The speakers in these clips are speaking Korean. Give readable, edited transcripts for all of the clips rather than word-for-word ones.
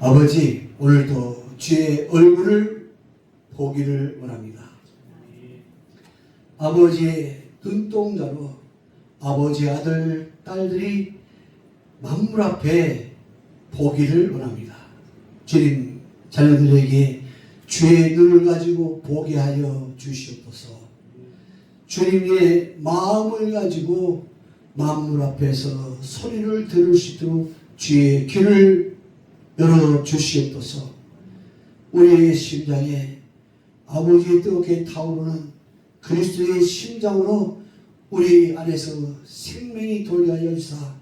아버지, 오늘도 주의 얼굴을 보기를 원합니다. 아버지의 눈동자로 아버지 아들, 딸들이 만물 앞에 보기를 원합니다. 주님, 자녀들에게 주의 눈을 가지고 보게 하여 주시옵소서. 주님의 마음을 가지고 만물 앞에서 소리를 들을 수 있도록 주의 귀를 열어 주시옵소서. 우리의 심장에 아버지의 뜨겁게 타오르는 그리스도의 심장으로 우리 안에서 생명이 돌게 하여 주사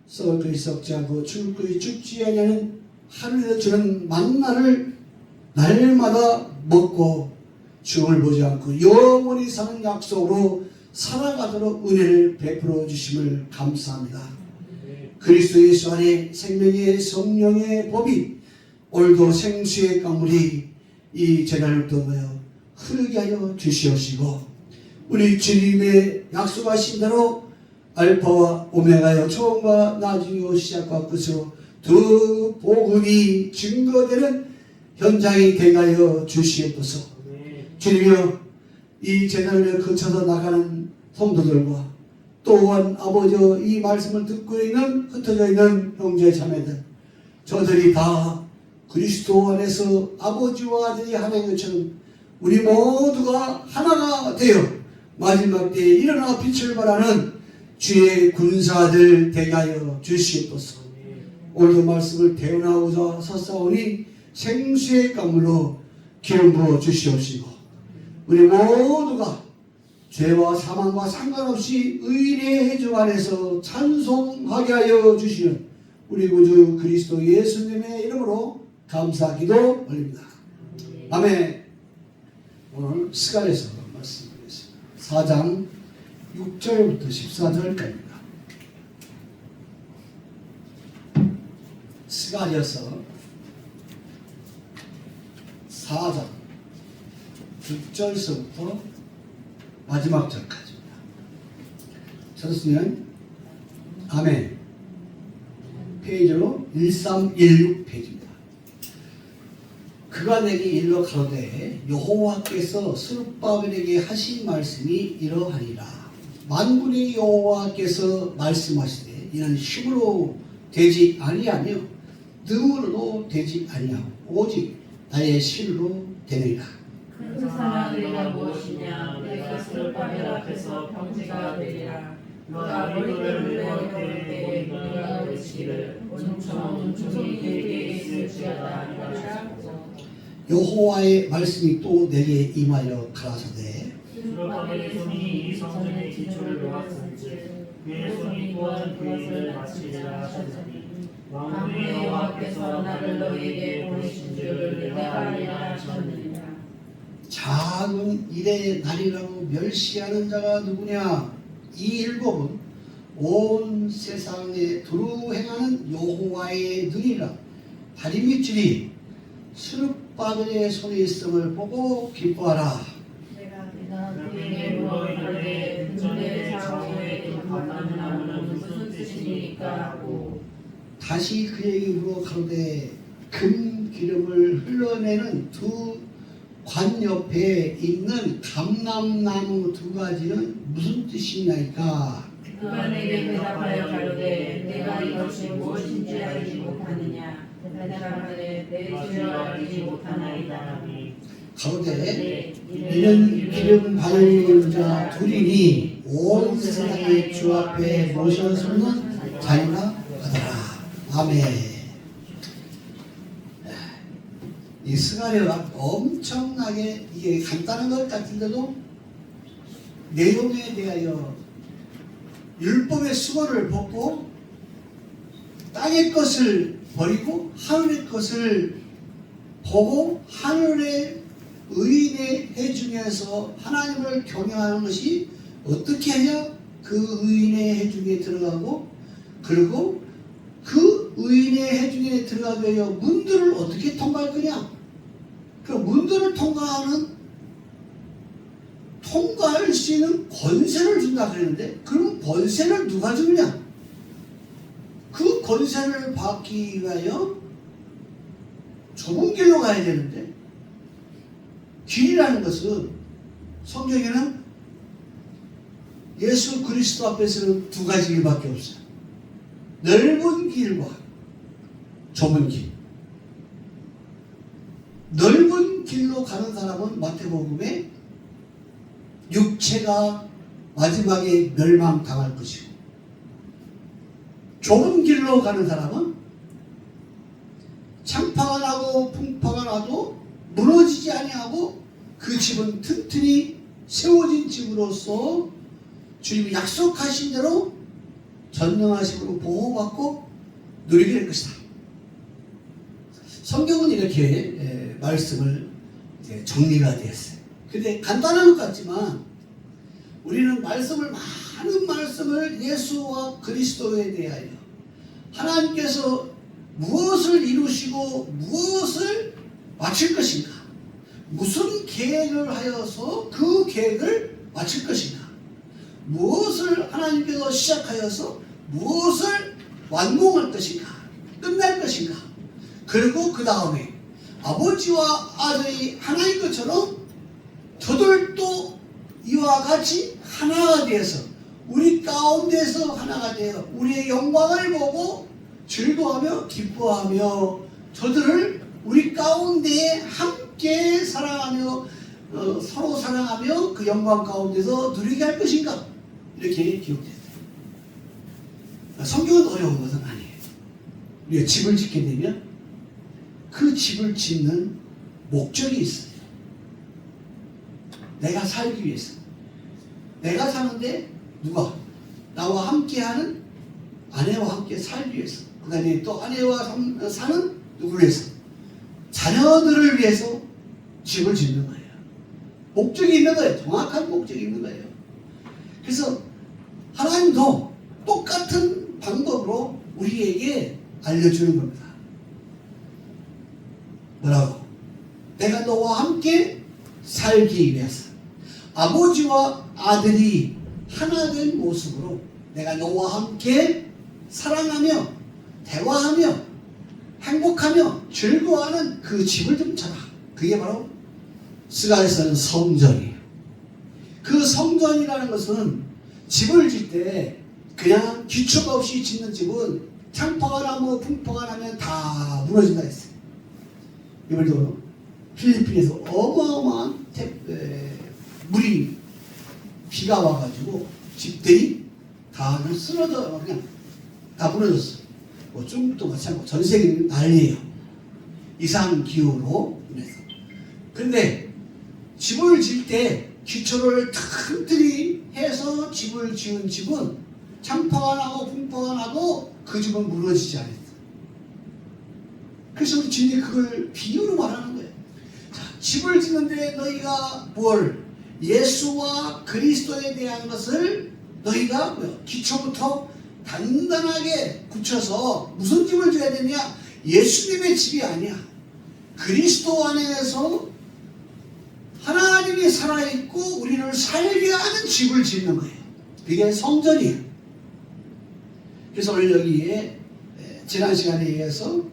썩을 것이 썩지 않고 죽을 것이 죽지 아니하는 하늘에서 주는 만나를 날마다 먹고 죽음을 보지 않고 영원히 사는 약속으로 살아가도록 은혜를 베풀어 주심을 감사합니다. 그리스도 예수 안에 생명의 성령의 법이 오늘도 생수의 강물이 이 재단을 떠나여 흐르게 하여 주시옵시고, 우리 주님의 약속하신 대로 알파와 오메가여 처음과 나중이요 시작과 끝으로 두 복음이 증거되는 현장이 되게 하여 주시옵소서. 주님이여, 이 재단을 거쳐서 나가는 성도들과 또한 아버지여 이 말씀을 듣고 있는 흩어져 있는 형제 자매들, 저들이 다 그리스도 안에서 아버지와 아들이 하나인 것처럼 우리 모두가 하나가 되어 마지막 때에 일어나 빛을 발하는 주의 군사들 되게 하여 주시옵소서. 오늘도 말씀을 대언하고자 섰사오니 생수의 강물로 기름 부어 주시옵시고, 우리 모두가 죄와 사망과 상관없이 의의 주 안에서 찬송하게 하여 주시는 우리 구주 그리스도 예수님의 이름으로 감사 기도 올립니다. 아멘. 오늘 스가랴서 말씀드리겠습니다. 4장 6절부터 14절까지입니다. 스가랴서 4장 6절서부터 마지막 절까지입니다. 찾았으면 아멘. 페이지로 1316 페이지입니다. 그가 내게 일러 가로되 여호와께서 스룹바벨에게 하신 말씀이 이러하니라. 만군의 여호와께서 말씀하시되 이는 힘으로 되지 아니하며 능으로도 되지 아니하고 오직 나의 신으로 되느니라. 그 사람들이가 무엇이냐? 내가 스룹바벨 앞에서 평지가 되리라. 너가 머리를 내어올 때에 너희가 외치기를 온종이 그에게 있을지어다 하리라. 여호와의 말씀이 또 내게 임하여 가라사대 스룹바벨의 손이 이 성전의 기초를 놓았은즉 그의 손이 또한 그 일을 마치리라 하셨으니 왕의 여호와께서 나를 너희에게 보내신 줄을 내가 알리라 하셨느니라. 작은 일의 날이라고 멸시하는 자가 누구냐? 이 일곱은 온 세상에 두루 행하는 여호와의 눈이라. 다리 밑줄이 스룹바벨의 손에 있음을 보고 기뻐하라. 내가 그에게 물어보되 근데 장로의 감나무 나무는 무슨 뜻입니까? 하고 다시 그에게 물어 가로되 금 기름을 흘러내는 두 관 옆에 있는 감람나무 두 가지는 무슨 뜻이냐니까? 그가 내게 대답하여 가로되 내가 이것이 무엇인지 알지 못하느냐? 대답하되 내 죄를 알지 못하나이다. 가로되 이는 기름 바르는 자 둘이니 온 세상의 주 앞에 모셔서는 자리나 하더라. 아멘. 이 스가랴가 엄청나게 이게 간단한 것 같은데도 내용에 대하여 율법의 수고를 벗고 땅의 것을 버리고 하늘의 것을 보고 하늘의 의인의 해중에서 하나님을 경외하는 것이 어떻게 해야 그 의인의 해중에 들어가고, 그리고 그 의인의 해중에 들어가기 위하여 문들을 어떻게 통과할 거냐? 그 문들을 통과할 수 있는 권세를 준다 그랬는데, 그럼 권세를 누가 주느냐? 그 권세를 받기 위하여 좁은 길로 가야 되는데, 길이라는 것은 성경에는 예수 그리스도 앞에서는 두 가지 길밖에 없어요. 넓은 길과 좁은 길. 넓은 길로 가는 사람은 마태복음에 육체가 마지막에 멸망당할 것이고, 좁은 길로 가는 사람은 창파가 나고 풍파가 나도 무너지지 아니하고 그 집은 튼튼히 세워진 집으로서 주님이 약속하신 대로 전능하심으로 보호받고 누리게 될 것이다. 성경은 이렇게 말씀을 정리가 되었어요. 근데 간단한 것 같지만 우리는 많은 말씀을 예수와 그리스도에 대하여 하나님께서 무엇을 이루시고 무엇을 마칠 것인가, 무슨 계획을 하여서 그 계획을 마칠 것인가, 무엇을 하나님께서 시작하여서 무엇을 완공할 것인가, 끝날 것인가, 그리고 그 다음에 아버지와 아들이 하나인 것처럼 저들도 이와 같이 하나가 되어서 우리 가운데서 하나가 되어 우리의 영광을 보고 즐거워하며 기뻐하며 저들을 우리 가운데에 함께 사랑하며 서로 사랑하며 그 영광 가운데서 누리게 할 것인가, 이렇게 기록됐어요. 성경은 어려운 것은 아니에요. 우리가 집을 짓게 되면 그 집을 짓는 목적이 있어요. 내가 살기 위해서. 내가 사는데 누가? 나와 함께하는 아내와 함께 살기 위해서. 그 다음에 또 아내와 사는 누구를 위해서? 자녀들을 위해서 집을 짓는 거예요. 목적이 있는 거예요. 정확한 목적이 있는 거예요. 그래서 하나님도 똑같은 방법으로 우리에게 알려주는 겁니다. 뭐라고? 내가 너와 함께 살기 위해서 아버지와 아들이 하나 된 모습으로 내가 너와 함께 사랑하며 대화하며 행복하며 즐거워하는 그 집을 좀 쳐라. 그게 바로 스가랴서는 성전이에요. 그 성전이라는 것은 집을 짓 때 그냥 기초가 없이 짓는 집은 창파가 나고 풍파가 나면 다 무너진다 했어요. 예를 들어 필리핀에서 어마어마한 물이 비가 와가지고 집들이 다 쓰러져 그냥 다 무너졌어. 뭐 중국도 마찬가지고 전 세계는 난리예요. 이상 기후로 인해서. 근데 집을 지을 때 기초를 튼튼히 해서 집을 지은 집은 창파가 나고 풍파가 나도 그 집은 무너지지 않았어. 그래서 우리 주님이 그걸 비유로 말하는 거예요. 자, 집을 짓는데 너희가 뭘? 예수와 그리스도에 대한 것을 너희가 기초부터 단단하게 굳혀서 무슨 집을 지어야 되냐? 예수님의 집이 아니야. 그리스도 안에서 하나님이 살아있고 우리를 살게 하는 집을 짓는 거예요. 그게 성전이에요. 그래서 오늘 여기에 지난 시간에 의해서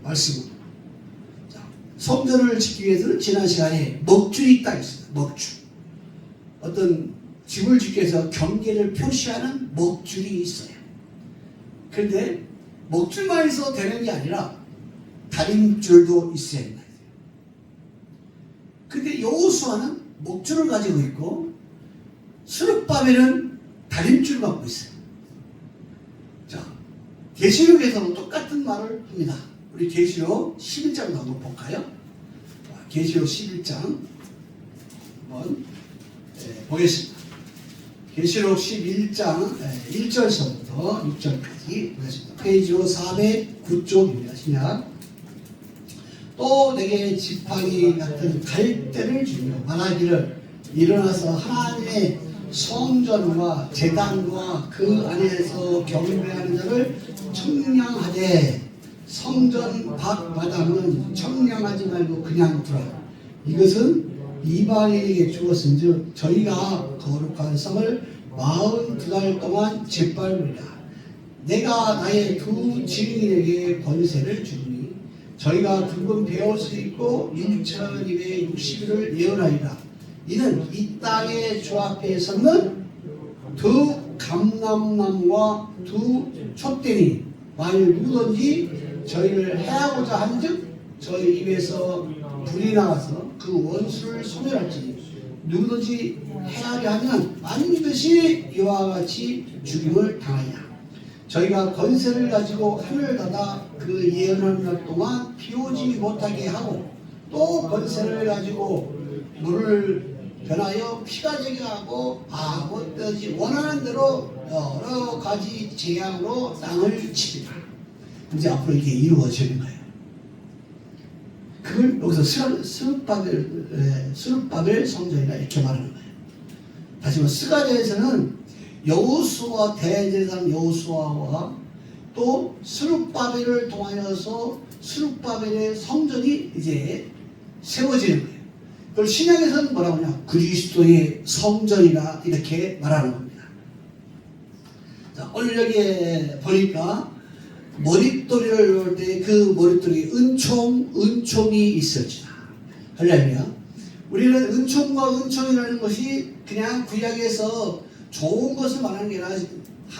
말씀을 성전을 짓기 위해서는 지난 시간에 먹줄이 딱 있습니다. 먹줄. 어떤 집을 짓기 위해서 경계를 표시하는 먹줄이 있어요. 그런데 먹줄만 있어도 되는 게 아니라 다림줄도 있어야 된다. 근데 여호수아는 먹줄을 가지고 있고 스룹바벨은 다림줄을 갖고 있어요. 자, 계시록에서는 똑같은 말을 합니다. 우리 계시록 11장도 한번 볼까요? 계시록 11장 한번 보겠습니다. 계시록 11장 1절서부터 6절까지 보겠습니다. 페이지로 409쪽입니다. 신약. 또 내게 지팡이 같은 갈대를 주며 말하기를 일어나서 하나님의 성전과 제단과 그 안에서 경배하는 자를 청량하되 성전 밖 마당은 청량하지 말고 그냥 두라. 이것은 이방인에게 주었은즉 저희가 거룩한 성을 42달 동안 짓밟으리라. 내가 나의 두 증인에게 권세를 주니 저희가 붉은 베옷을 입고 1260일을 예언하리라. 이는 이 땅의 주 앞에 섰는 두 감람나무와 두 촛대니 만일 누구든지 저희를 해하고자 한즉 저희 입에서 불이 나가서 그 원수를 소멸할지니 누구든지 해하려 하면 반드시 이와 같이 죽임을 당하냐. 저희가 권세를 가지고 하늘을 닫아 그 예언하는 날 동안 비오지 못하게 하고 또 권세를 가지고 물을 변하여 피가 되게 하고 아무든지 원하는 대로 여러 가지 재앙으로 땅을 치리라. 이제 앞으로 이게 이루어지는 거예요. 그걸 여기서 스룹바벨 성전이라 이렇게 말하는 거예요. 다시 말해 스가랴에서는 여호수아 대제사장 여호수아와 또 스룹바벨을 통하여서 스룹바벨의 성전이 이제 세워지는 거예요. 그걸 신약에서는 뭐라고 하냐? 그리스도의 성전이라 이렇게 말하는 겁니다. 자, 오늘 여기에 보니까 머릿돌이를 놓을 때 그 머릿돌이 은총이 있어지다. 할렐루야. 우리는 은총과 은총이라는 것이 그냥 구약에서 좋은 것을 말하는 게 아니라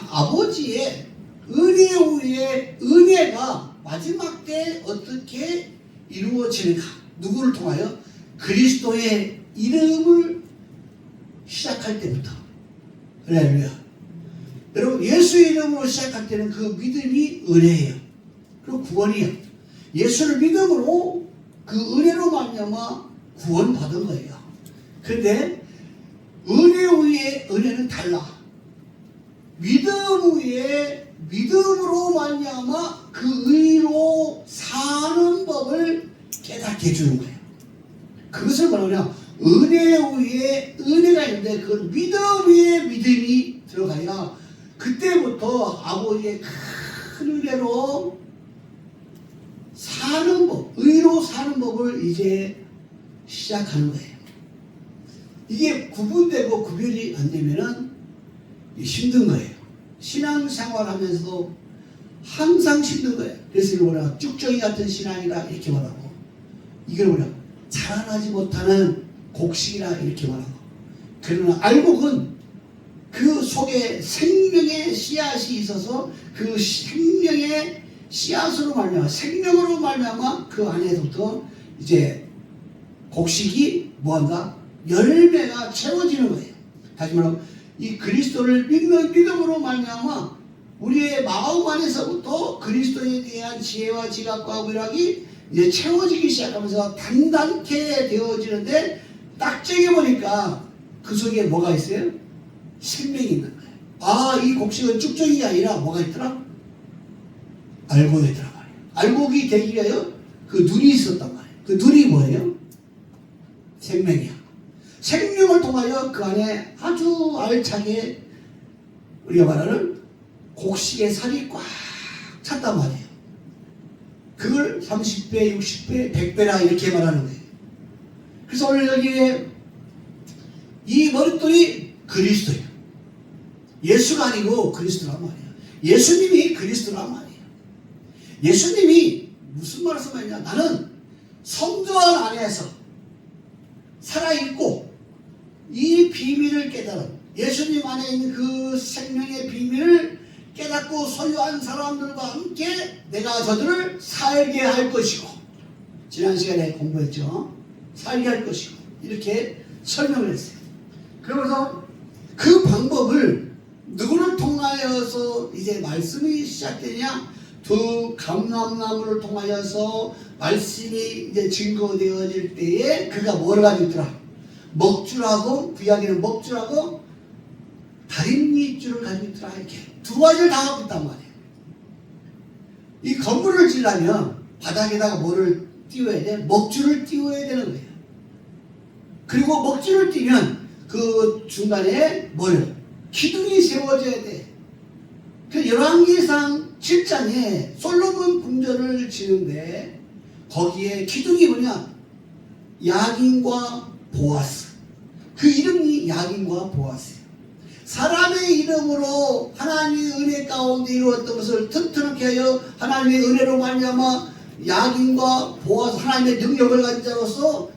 아버지의 은혜 위에 은혜가 마지막 때 어떻게 이루어지는가. 누구를 통하여? 그리스도의 이름을 시작할 때부터. 할렐루야. 여러분 예수의 이름으로 시작할 때는 그 믿음이 은혜예요. 그리고 구원이에요. 예수를 믿음으로 그 은혜로 말미암아 구원받은 거예요. 그런데 은혜 위에 은혜는 달라. 믿음 위에 믿음으로 말미암아 그 의로 사는 법을 깨닫게 해주는 거예요. 그것을 뭐냐면 은혜 위에 은혜가 있는데 그 믿음 위에 믿음이 들어가야 그때부터 아버지의 큰 은혜로 사는 법, 의로 사는 법을 이제 시작하는 거예요. 이게 구분되고 구별이 안 되면은 힘든 거예요. 신앙생활 하면서도 항상 힘든 거예요. 그래서 이걸 뭐라 쭉정이 같은 신앙이라 이렇게 말하고, 이걸 뭐라 자라나지 못하는 곡식이라 이렇게 말하고, 그러나 알곡은 그 속에 생명의 씨앗이 있어서 그 생명의 씨앗으로 말미암아 생명으로 말미암아 그 안에서부터 이제 곡식이 뭐한다? 열매가 채워지는 거예요. 다시 말하면 이 그리스도를 믿는 믿음으로 말미암아 우리의 마음 안에서부터 그리스도에 대한 지혜와 지각과 위락이 이제 채워지기 시작하면서 단단케 되어지는데 딱 쟁여보니까 그 속에 뭐가 있어요? 생명이 있는 거예요. 아, 이 곡식은 쭉정이 아니라 뭐가 있더라? 알곡이 있더라 말이에요. 알곡이 되기 위하여 그 눈이 있었단 말이에요. 그 눈이 뭐예요? 생명이야. 생명을 통하여 그 안에 아주 알차게 우리가 말하는 곡식의 살이 꽉 찼단 말이에요. 그걸 30배, 60배, 100배라 이렇게 말하는 거예요. 그래서 오늘 여기에 이 머릿돌이 그리스도예요. 예수가 아니고 그리스도란 말이에요. 예수님이 그리스도란 말이에요. 예수님이 무슨 말을 쓰냐? 나는 성전 안에서 살아있고 이 비밀을 깨달은 예수님 안에 있는 그 생명의 비밀을 깨닫고 소유한 사람들과 함께 내가 저들을 살게 할 것이고, 지난 시간에 공부했죠. 살게 할 것이고 이렇게 설명을 했어요. 그러면서 그 방법을 누구를 통하여서 이제 말씀이 시작되냐? 두 감람나무를 통하여서 말씀이 이제 증거되어질 때에 그가 뭘 가지고 있더라? 먹줄하고, 구약에는 먹줄하고 다림잎줄을 가지고 있더라. 이렇게 두 가지를 다 갖고 있단 말이에요. 이 건물을 지으려면 바닥에다가 뭐를 띄워야 돼? 먹줄을 띄워야 되는 거예요. 그리고 먹줄을 띄면 그 중간에 뭐예요? 기둥이 세워져야 돼. 그 열왕기상 7장에 솔로몬 궁전을 지는데 거기에 기둥이 뭐냐? 야긴과 보아스. 그 이름이 야긴과 보아스예요. 사람의 이름으로 하나님의 은혜 가운데 이루었던 것을 튼튼하게 하여 하나님의 은혜로 말미암아 야긴과 보아스, 하나님의 능력을 가진 자로서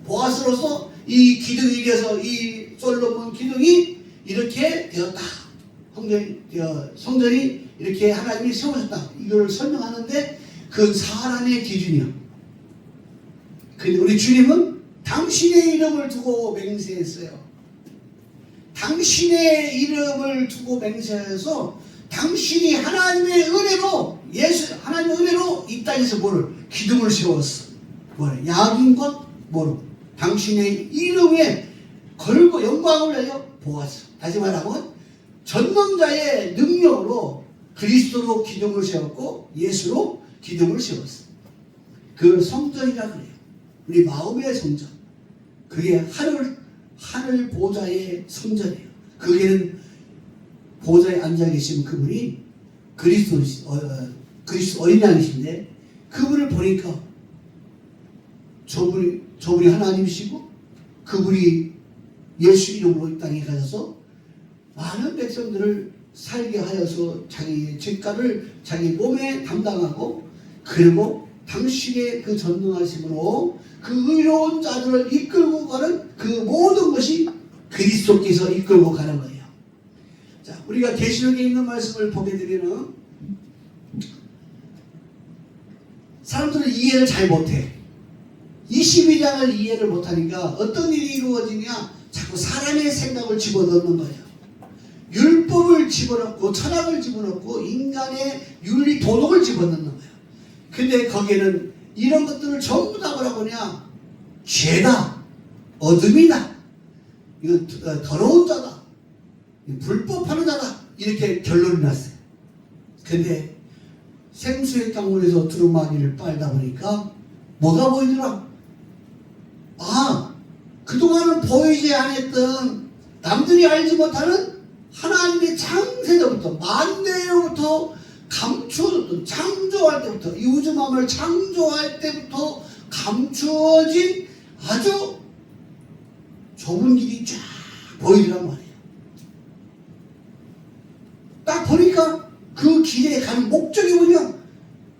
보아스로서 이 기둥이 되어서 이 솔로몬 기둥이 이렇게 되었다. 성전이 이렇게 하나님이 세우셨다. 이걸 설명하는데 그 사람의 기준이요. 근데 우리 주님은 당신의 이름을 두고 맹세했어요. 당신의 이름을 두고 맹세해서 당신이 하나님의 은혜로 하나님의 은혜로 이 땅에서 뭐를 기둥을 세웠어. 뭐래? 야긴과 뭐로? 당신의 이름에 걸고 영광을 내려 보았어. 다시 말하면 전능자의 능력으로 그리스도로 기둥을 세웠고 예수로 기둥을 세웠어. 그 성전이라 그래요. 우리 마음의 성전. 그게 하늘 보좌의 성전이에요. 그게는 보좌에 앉아 계신 그분이 그리스도 어린 양이신데 그분을 보니까 저분이 하나님이시고 그분이 예수 이름으로 이 땅에 가셔서 많은 백성들을 살게 하여서 자기의 죄가를 자기 몸에 담당하고 그리고 당신의 그 전능하심으로 그 의로운 자들을 이끌고 가는 그 모든 것이 그리스도께서 이끌고 가는 거예요. 자, 우리가 계시록에 있는 말씀을 보게 되면은 사람들은 이해를 잘 못해. 22장을 이해를 못하니까 어떤 일이 이루어지냐 자꾸 사람의 생각을 집어넣는 거예요. 율법을 집어넣고 철학을 집어넣고 인간의 윤리 도덕을 집어넣는 거예요. 근데 거기에는 이런 것들을 전부 다 뭐라고 하냐, 죄다, 어둠이다, 이거 더러운 자다, 불법하는 자다, 이렇게 결론이 났어요. 근데 생수의 강물에서 두루마기를 빨다 보니까 뭐가 보이더라? 아, 그동안은 보이지 않았던 남들이 알지 못하는 하나님의 창세전부터 만대로부터 감추어졌던, 창조할 때부터, 이 우주만을 창조할 때부터 감추어진 아주 좁은 길이 쫙 보이더란 말이에요. 딱 보니까 그 길에 가는 목적이 뭐냐?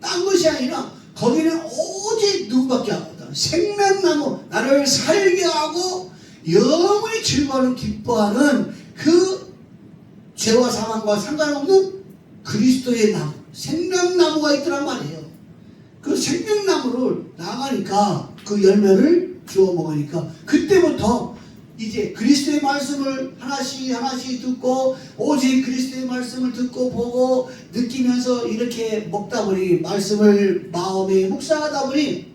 딴 것이 아니라 거기는 오직 누구밖에 없다. 생명나무, 나를 살게 하고 영원히 즐거워하는 기뻐하는 그 죄와 사망과 상관없는 그리스도의 나무, 생명나무가 있더란 말이에요. 그 생명나무를 나가니까 그 열매를 주워 먹으니까 그때부터 이제 그리스도의 말씀을 하나씩 듣고 오직 그리스도의 말씀을 듣고 보고 느끼면서 이렇게 먹다 보니 말씀을 마음에 묵상하다 보니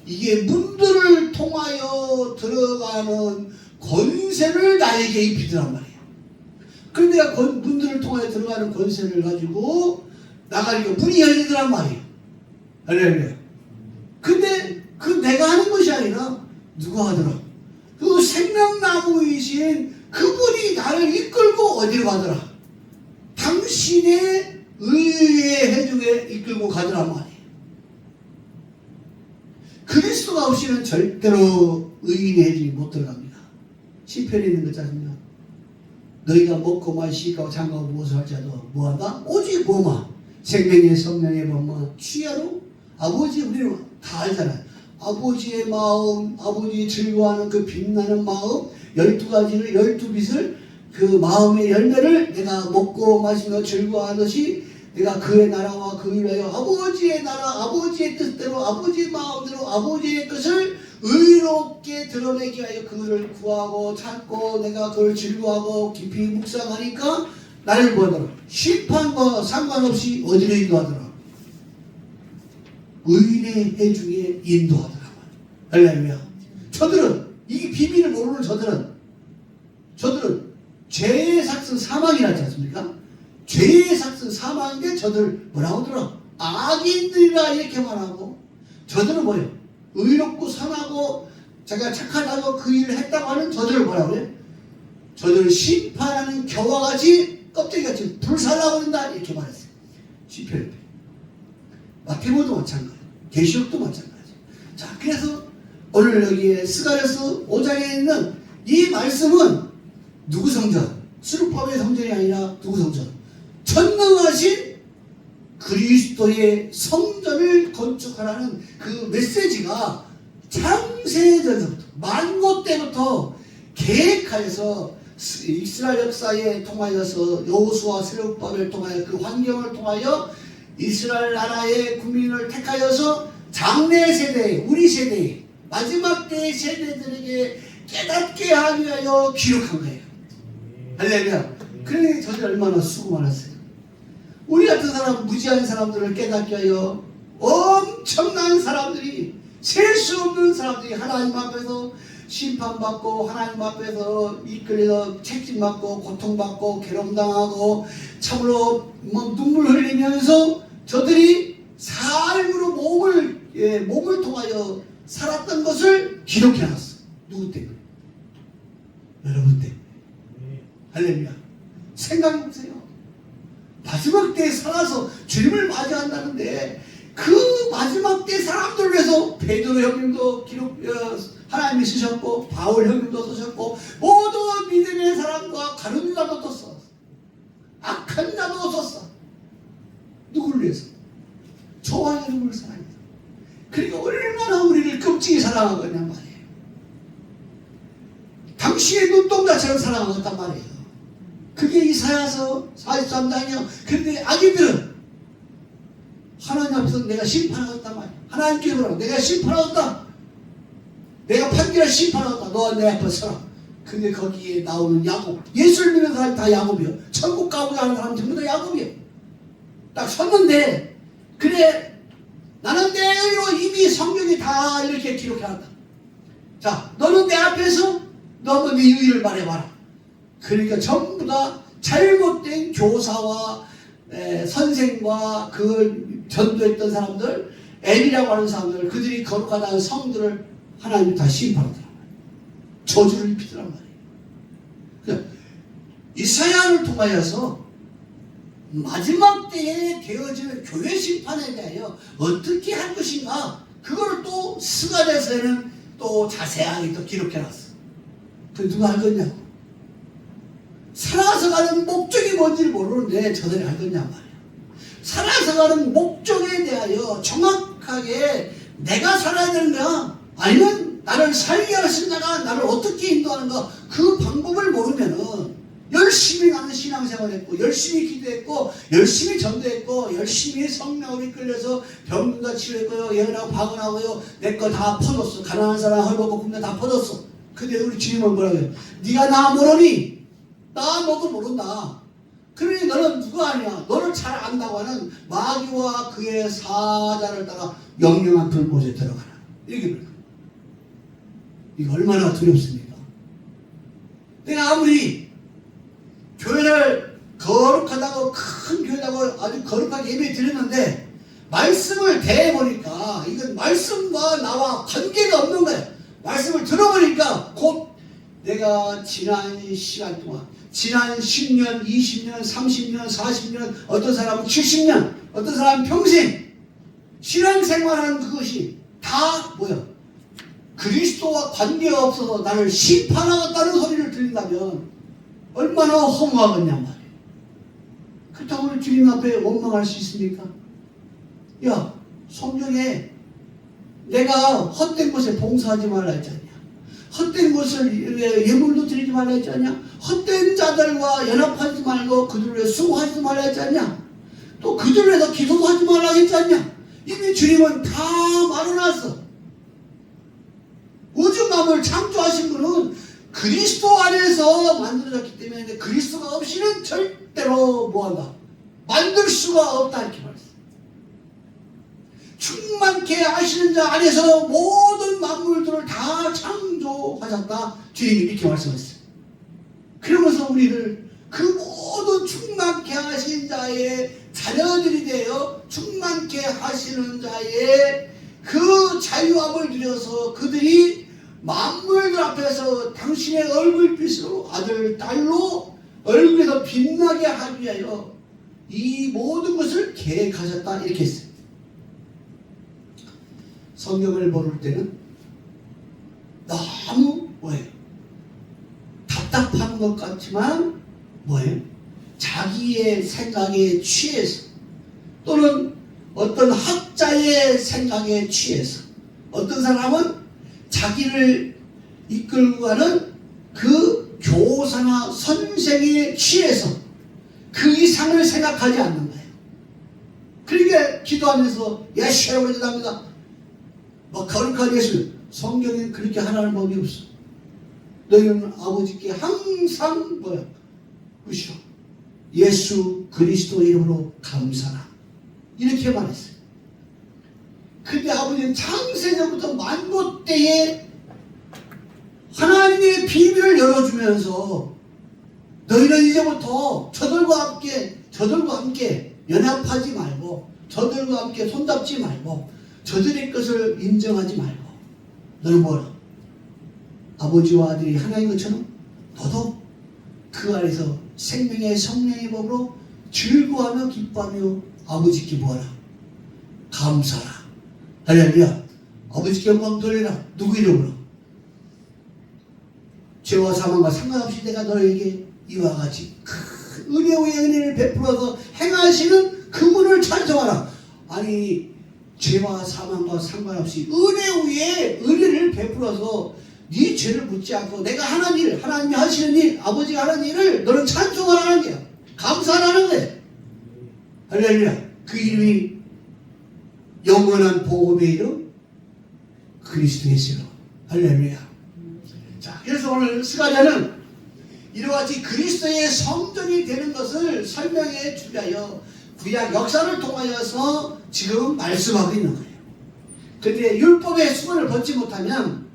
이게 문들을 통하여 들어가는 권세를 나에게 입히더란 말이에요. 그런데 내가 문들을 통하여 들어가는 권세를 가지고 나가니까 문이 열리더란 말이에요. 할렐루야. 근데 그 내가 하는 것이 아니라 누가 하더라? 그 생명나무이신 그분이 나를 이끌고 어디로 가더라? 당신의 의의 해중에 이끌고 가더란 말이에요. 그리스도가 없이는 절대로 의인의 해중에 못 들어갑니다. 시편에 있는 것 같습니다. 너희가 먹고 마시고 장가고 무엇을 할지라도 뭐한다? 오직 뭐만 생명의 성령의 법만 취하로 아버지 우리는 다 알잖아요. 아버지의 마음, 아버지 즐거워하는 그 빛나는 마음 12가지를 12빛을 그 마음의 열매를 내가 먹고 마시며 즐거워하듯이 내가 그의 나라와 그 일하여 아버지의 나라, 아버지의 뜻대로 아버지의 마음대로 아버지의 뜻을 의롭게 드러내기 위하여 그를 구하고 찾고 내가 그를 즐거워하고 깊이 묵상하니까 나를 보더라. 심판과 상관없이 어디로 인도하더라? 의인의 해중에 인도하더라. 할렐루야. 저들은 이 비밀을 모르는 저들은 죄의 삭슨 사망이라 하지 않습니까? 죄의 삭슨 사망인데 저들 뭐라고 하더라? 악인들이라 이렇게 말하고 저들은 뭐예요? 의롭고 선하고 자기가 착하다고 그 일을 했다고 하는 저들을 뭐라고 그래? 저들을 심판하는 겨와 같이 껍데기같이 불살라고 한다 이렇게 말했어요. 시편. 마태복음도 마찬가지, 계시록도 마찬가지. 자, 그래서 오늘 여기에 스가랴서 5장에 있는 이 말씀은 누구 성전? 수르법의 성전이 아니라 누구 성전? 전능하신 그리스도 그리스도의 성전을 건축하라는 그 메시지가 창세전부터 만고 때부터 계획하여서 이스라엘 역사에 통하여서 여호수아 세력법을 통하여 그 환경을 통하여 이스라엘 나라의 국민을 택하여서 장래 세대, 우리 세대, 마지막 때의 세대들에게 깨닫게 하기 위하여 기록한 거예요. 할렐루야. 그러니 저들이 얼마나 수고 많았어요. 우리 같은 사람, 무지한 사람들을 깨닫게 하여 엄청난 사람들이, 셀 수 없는 사람들이 하나님 앞에서 심판받고 하나님 앞에서 이끌려 책임받고 고통받고 괴롭당하고 참으로 눈물 흘리면서 저들이 삶으로 몸을 통하여 살았던 것을 기록해놨어. 누구 때문에? 여러분 때문에. 할렐루야. 생각해보세요. 마지막 때에 살아서 주님을 맞이한다는데 그 마지막 때 사람들을 위해서 베드로 형님도 하나님이 쓰셨고 바울 형님도 쓰셨고 모든 믿음의 사람과 가룟 유다도 또 썼어. 악한 자도 썼어. 누구를 위해서? 저와 여러분을 사랑해서. 그러니까 얼마나 우리를 끔찍이 사랑하겠냔 말이에요. 당신의 눈동자처럼 사랑하겠단 말이에요. 그게 이사야서 43장이요. 그런데 아기들은 하나님 앞에서 내가 심판하겠단 말이야. 하나님께 그러라. 내가 심판하겠다. 내가 판결할 심판하겠다. 너와 내 앞에 서라. 근데 거기에 나오는 야곱. 예수를 믿는 사람이 다 야곱이요. 천국 가고자 하는 사람 전부 다 야곱이요. 딱 섰는데 그래 나는 내 의로 이미 성경이 다 이렇게 기록해놨다. 자, 너는 내 앞에서 너 한번 네 의를 말해봐라. 그러니까 전부 다 잘못된 교사와 선생과 그걸 전도했던 사람들, 엘리라고 하는 사람들, 그들이 거룩하다는 성들을 하나님이 다 심판하더란 말이에요. 저주를 입히더란 말이에요. 그러니까 이사야를 통하여서 마지막 때에 되어지는 교회 심판에 대하여 어떻게 할 것인가, 그거를 또 스가랴서에는 또 자세하게 또 기록해놨어. 그 누가 알겠냐고. 살아서 가는 목적이 뭔지를 모르는데 저들이 알겠냔 말이야. 살아서 가는 목적에 대하여 정확하게 내가 살아야 되는가 아니면 나를 살게 하신 자가 나를 어떻게 인도하는가, 그 방법을 모르면은 열심히 나는 신앙생활 했고 열심히 기도했고 열심히 전도했고 열심히 성령을 이끌려서 병든다 치료했고요, 예언하고 방언하고요, 내 거 다 퍼줬어. 가난한 사람 헐벗고 굶는 다 퍼줬어. 근데 우리 주님은 뭐라고 해요? 네가 나 모르니? 나 너도 모른다. 그러니 너는 누가 아니야? 너를 잘 안다고 하는 마귀와 그의 사자를 따라 영영한 불못에 들어가라. 이렇게 그래요. 이거 얼마나 두렵습니까? 내가 아무리 교회를 거룩하다고 큰 교회라고 아주 거룩하게 예배 드렸는데 말씀을 대해보니까 이건 말씀과 나와 관계가 없는 거예요. 말씀을 들어보니까 곧 내가 지난 시간 동안 지난 10년, 20년, 30년, 40년, 어떤 사람은 70년, 어떤 사람은 평생 신앙생활하는 그것이 다 뭐야? 그리스도와 관계가 없어서 나를 심판하겠다는 소리를 들린다면 얼마나 허무하겠냐 말이에요. 그렇다고 우리 주님 앞에 원망할 수 있습니까? 야, 성경에 내가 헛된 곳에 봉사하지 말라 했지 않냐? 헛된 것을 예물도 드리지 말라 했지 않냐? 헛된 자들과 연합하지 말고 그들을 위해 수고하지 말라 했지 않냐? 또 그들을 위해서 기도도 하지 말라 했지 않냐? 이미 주님은 다 말해놨어. 우주만을 창조하신 분은 그리스도 안에서 만들어졌기 때문에 그리스도가 없이는 절대로 뭐한다? 만들 수가 없다 이렇게 말했어. 충만케 하시는 자 안에서 모든 만물들을 다 창조하셨다. 주님이 이렇게 말씀하셨어요. 그러면서 우리를 그 모든 충만케 하신 자의 자녀들이 되어 충만케 하시는 자의 그 자유함을 누려서 그들이 만물들 앞에서 당신의 얼굴빛으로 아들, 딸로 얼굴에서 빛나게 하기 위하여 이 모든 것을 계획하셨다 이렇게 했어요. 성경을 모를 때는 너무 뭐예요? 답답한 것 같지만 뭐예요? 자기의 생각에 취해서 또는 어떤 학자의 생각에 취해서 어떤 사람은 자기를 이끌고 가는 그 교사나 선생에 취해서 그 이상을 생각하지 않는 거예요. 그러니까 기도하면서 예수라고 기도합니다. 뭐 거룩한 예수. 성경엔 그렇게 하라는 법이 없어. 너희는 아버지께 항상 뭐야? 그죠? 예수 그리스도 이름으로 감사라. 이렇게 말했어요. 근데 아버지는 창세전부터 만고 때에 하나님의 비밀을 열어주면서 너희는 이제부터 저들과 함께 연합하지 말고 저들과 함께 손잡지 말고 저들의 것을 인정하지 말고 너는 뭐라? 아버지와 아들이 하나인 것처럼 너도 그 안에서 생명의 성령의 법으로 즐거워하며 기뻐하며 아버지께 뭐하라? 감사하라. 할렐루야. 아버지께 영광 돌리라. 누구 이름으로? 죄와 사망과 상관없이 내가 너에게 이와 같이 큰 은혜 위에 은혜를 베풀어서 행하시는 그분을 찬송하라. 아니 죄와 사망과 상관없이 은혜 위에 은혜를 베풀어서 네 죄를 묻지 않고 내가 하는 일, 하나님이 하시는 일, 아버지가 하는 일을 너는 찬송하라는 거야. 감사하라는 거야. 할렐루야. 그 이름이 영원한 복음의 이름 그리스도 예수. 할렐루야. 자, 그래서 오늘 스가랴는 이와 같이 그리스도의 성전이 되는 것을 설명해 주기 위하여 구약 역사를 통하여서 지금 말씀하고 있는 거예요. 그런데 율법의 수건을 벗지 못하면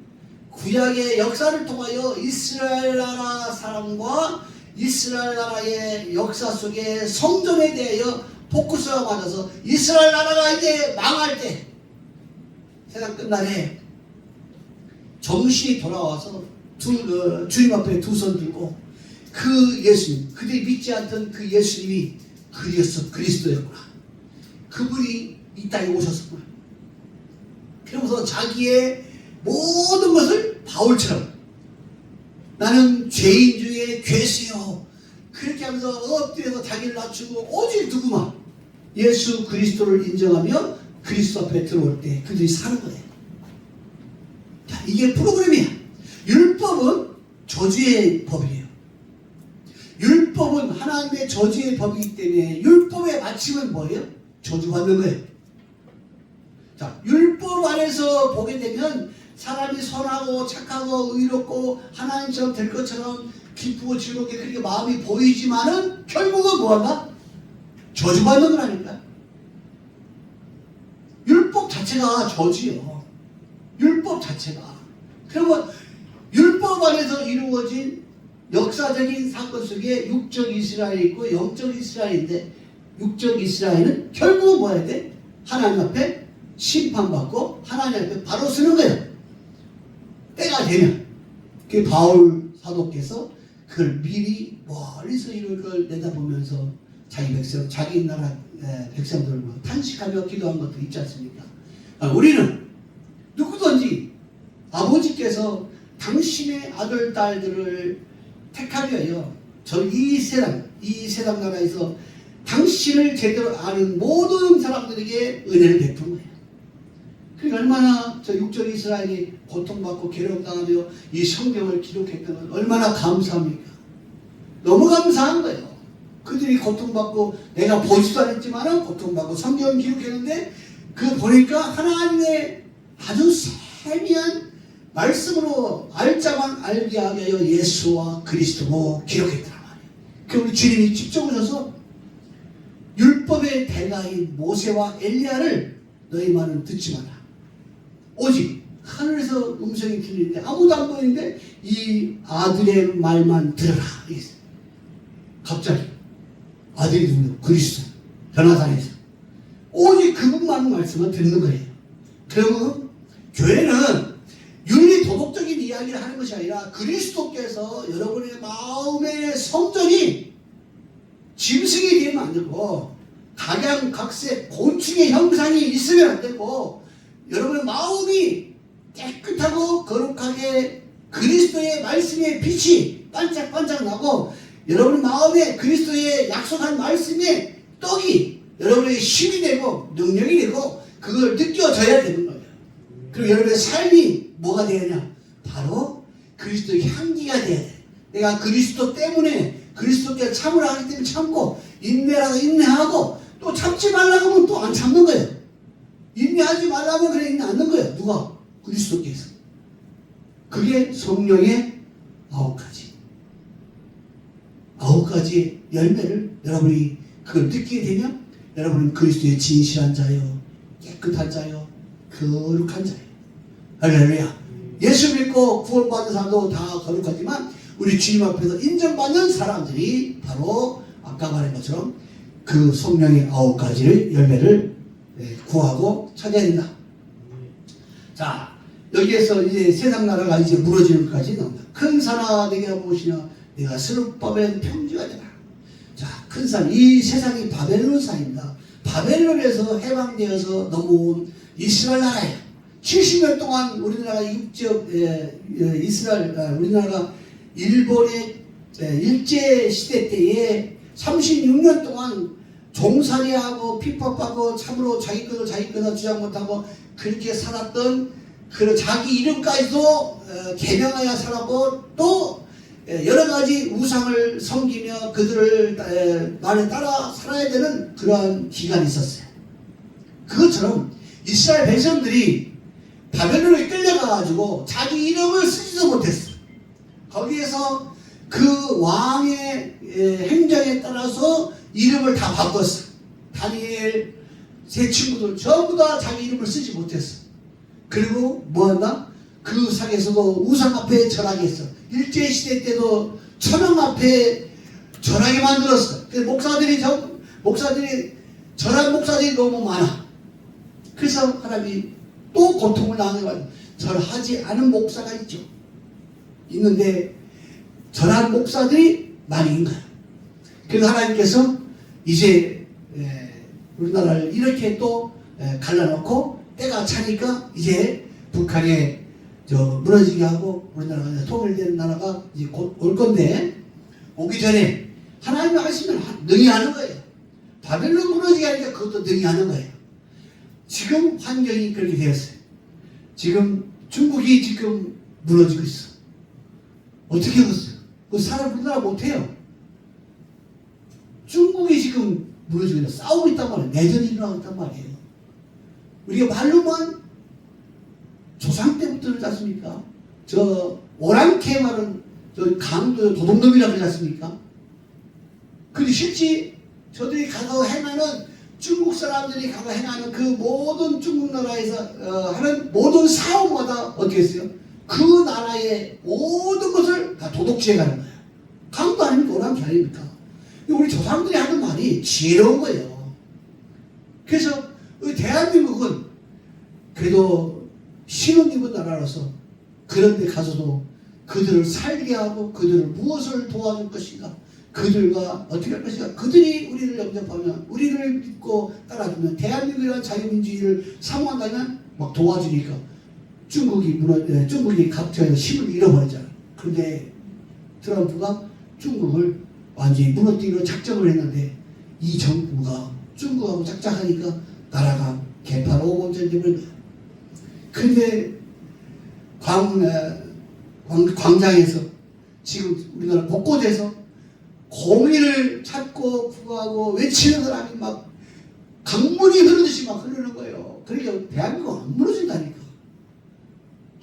구약의 역사를 통하여 이스라엘 나라 사람과 이스라엘 나라의 역사 속에 성전에 대하여 포커스가 맞아서 이스라엘 나라가 이제 망할 때 세상 끝날에 정신이 돌아와서 주님 앞에 두 손 들고 그 예수님, 그들이 믿지 않던 그 예수님이 그리스도였구나. 그분이 이 땅에 오셨구나. 그러면서 자기의 모든 것을 바울처럼 나는 죄인 중에 괴수요. 그렇게 하면서 엎드려서 자기를 낮추고 오직 누구만 예수 그리스도를 인정하며 그리스도 앞에 들어올 때 그들이 사는 거예요. 자, 이게 프로그램이야. 율법은 저주의 법이에요. 율법은 하나님의 저주의 법이기 때문에 율법의 마침은 뭐예요? 저주받는 거예요. 자, 율법 안에서 보게 되면 사람이 선하고 착하고 의롭고 하나님처럼 될 것처럼 기쁘고 즐겁게 그렇게 마음이 보이지만은 결국은 뭐한다? 저주받는 거라니까. 율법 자체가 저주요. 율법 자체가. 그러면 율법 안에서 이루어진 역사적인 사건 속에 육적 이스라엘이 있고 영적 이스라엘인데 육적 이스라엘은 결국은 뭐 해야 돼? 하나님 앞에 심판받고 하나님 앞에 바로 서는 거예요. 때가 되면 그 바울 사도께서 그걸 미리 멀리서 이룰 걸 내다보면서 자기 백성, 자기 나라 백성들을 탄식하며 기도한 것도 있지 않습니까? 우리는 누구든지 아버지께서 당신의 아들, 딸들을 택하기 위하여 이 세상 나라에서 당신을 제대로 아는 모든 사람들에게 은혜를 베푼 거예요. 그러니까 얼마나 저 육적 이스라엘이 고통받고 괴롭당하며 이 성경을 기록했던 건 얼마나 감사합니까? 너무 감사한 거예요. 그들이 고통받고 내가 보지도 않았지만 고통받고 성경을 기록했는데 그 보니까 하나님의 아주 세미한 말씀으로 알자만 알게 하게 하여 예수와 그리스도로 기록했단 말이에요. 그 우리 주님이 직접 오셔서 율법의 대가인 모세와 엘리야를 너희만은 듣지 마라. 오직 하늘에서 음성이 들리는데 아무도 안 보이는데 이 아들의 말만 들어라. 갑자기 아들이 누구냐? 그리스도 변화산에서 오직 그분만 말씀을 듣는 거예요. 그러면 교회는 윤리 도덕적인 이야기를 하는 것이 아니라 그리스도께서 여러분의 마음의 성전이 짐승이 되면 안 되고 각양각색 곤충의 형상이 있으면 안 되고 여러분의 마음이 깨끗하고 거룩하게 그리스도의 말씀의 빛이 반짝반짝 나고 여러분 마음에 그리스도의 약속한 말씀의 떡이 여러분에게 힘이 되고 능력이 되고 그걸 느껴져야 되는 거예요. 그리고 여러분의 삶이 뭐가 되느냐? 바로 그리스도의 향기가 돼야 돼. 내가 그리스도 때문에 그리스도께 참으라 하기 때문에 참고 인내라고 인내하고 또 참지 말라고 하면 또 안 참는 거예요. 인내하지 말라고 그래 인내 않는 거예요. 누가? 그리스도께서. 그게 성령의 9가지. 9가지 열매를 여러분이 그걸 느끼게 되면 여러분은 그리스도의 진실한 자요, 깨끗한 자요, 거룩한 자요. 할렐루야. 예수 믿고 구원받은 사람도 다 거룩하지만 우리 주님 앞에서 인정받는 사람들이 바로 아까 말한 것처럼 그 성령의 9가지의 열매를 구하고 찾아야 된다. 자, 여기에서 이제 세상 나라가 이제 무너지는 것까지 나옵니다. 큰 산아 내게 보시냐 내가 스룹바벨 평지가 되라. 자, 큰 산, 이 세상이 바벨론 산입니다. 바벨론에서 해방되어서 넘어온 이스라엘 나라예요. 70년 동안 우리나라가 육적 이스라엘 우리나라가 일본의 일제 시대 때에 36년 동안 종살이하고 핍박하고 참으로 자기 것을 주장 못하고 그렇게 살았던 그 자기 이름까지도 개명하여 살았고 또 여러 가지 우상을 섬기며 그들을 말에 따라 살아야 되는 그러한 기간이 있었어요. 그것처럼 이스라엘 백성들이 바벨론에 끌려가가지고 자기 이름을 쓰지도 못했어. 거기에서 그 왕의 행정에 따라서 이름을 다 바꿨어. 다니엘 세 친구들 전부 다 자기 이름을 쓰지 못했어. 그리고 뭐한다? 그 상에서도 우상 앞에 절하겠어. 일제시대 때도 천왕 앞에 절하게 만들었어. 목사들이 절한 목사들이 너무 많아. 그래서 하나님이 또 고통을 당하게 만들어. 절하지 않은 목사가 있죠. 있는데 절한 목사들이 많이 있는 거야. 그래서 하나님께서 이제 우리나라를 이렇게 또 갈라놓고 때가 차니까 이제 북한에 무너지게 하고 우리나라가 통일되는 나라가 이제 곧 올 건데 오기 전에 하나님이 하시면 능히 하는 거예요. 바벨론 무너지게 하니까 그것도 능히 하는 거예요. 지금 환경이 그렇게 되었어요. 지금 중국이 지금 무너지고 있어. 어떻게 하겠어요? 그 사람 우리나라 못해요. 중국이 지금 무너지고 있어. 싸우고 있단 말이에요. 내전이 일어나고 있단 말이에요. 우리가 말로만 조상 때부터 그러지 않습니까? 저 오랑캐 말은 저 강도 도둑놈이라고 그러지 않습니까? 근데 실제 저들이 가서 행하는 중국 사람들이 가서 행하는 그 모든 중국 나라에서 하는 모든 사업마다 어떻게 했어요? 그 나라의 모든 것을 다 도둑질해 가는 거예요. 강도 아닙니까? 오랑캐 아닙니까? 우리 조상들이 하는 말이 지혜로운 거예요. 그래서 대한민국은 그래도 신혼 입은 나라라서 그런 데 가서도 그들을 살게 하고 그들을 무엇을 도와줄 것인가, 그들과 어떻게 할 것인가, 그들이 우리를 영접하면, 우리를 믿고 따라주면, 대한민국이라는 자유민주주의를 사모한다면 막 도와주니까 중국이 갑자기 힘을 잃어버렸잖아. 그런데 트럼프가 중국을 완전히 무너뜨리려 작정을 했는데 이 정부가 중국하고 작작하니까 나라가 개판오공전이 되버린 거야. 근데 광장에서 지금 우리나라 곳곳에서 공의를 찾고 구하고 외치는 사람이 막 강물이 흐르듯이 막 흐르는 거예요. 그러니까 대한민국은 안 무너진다니까.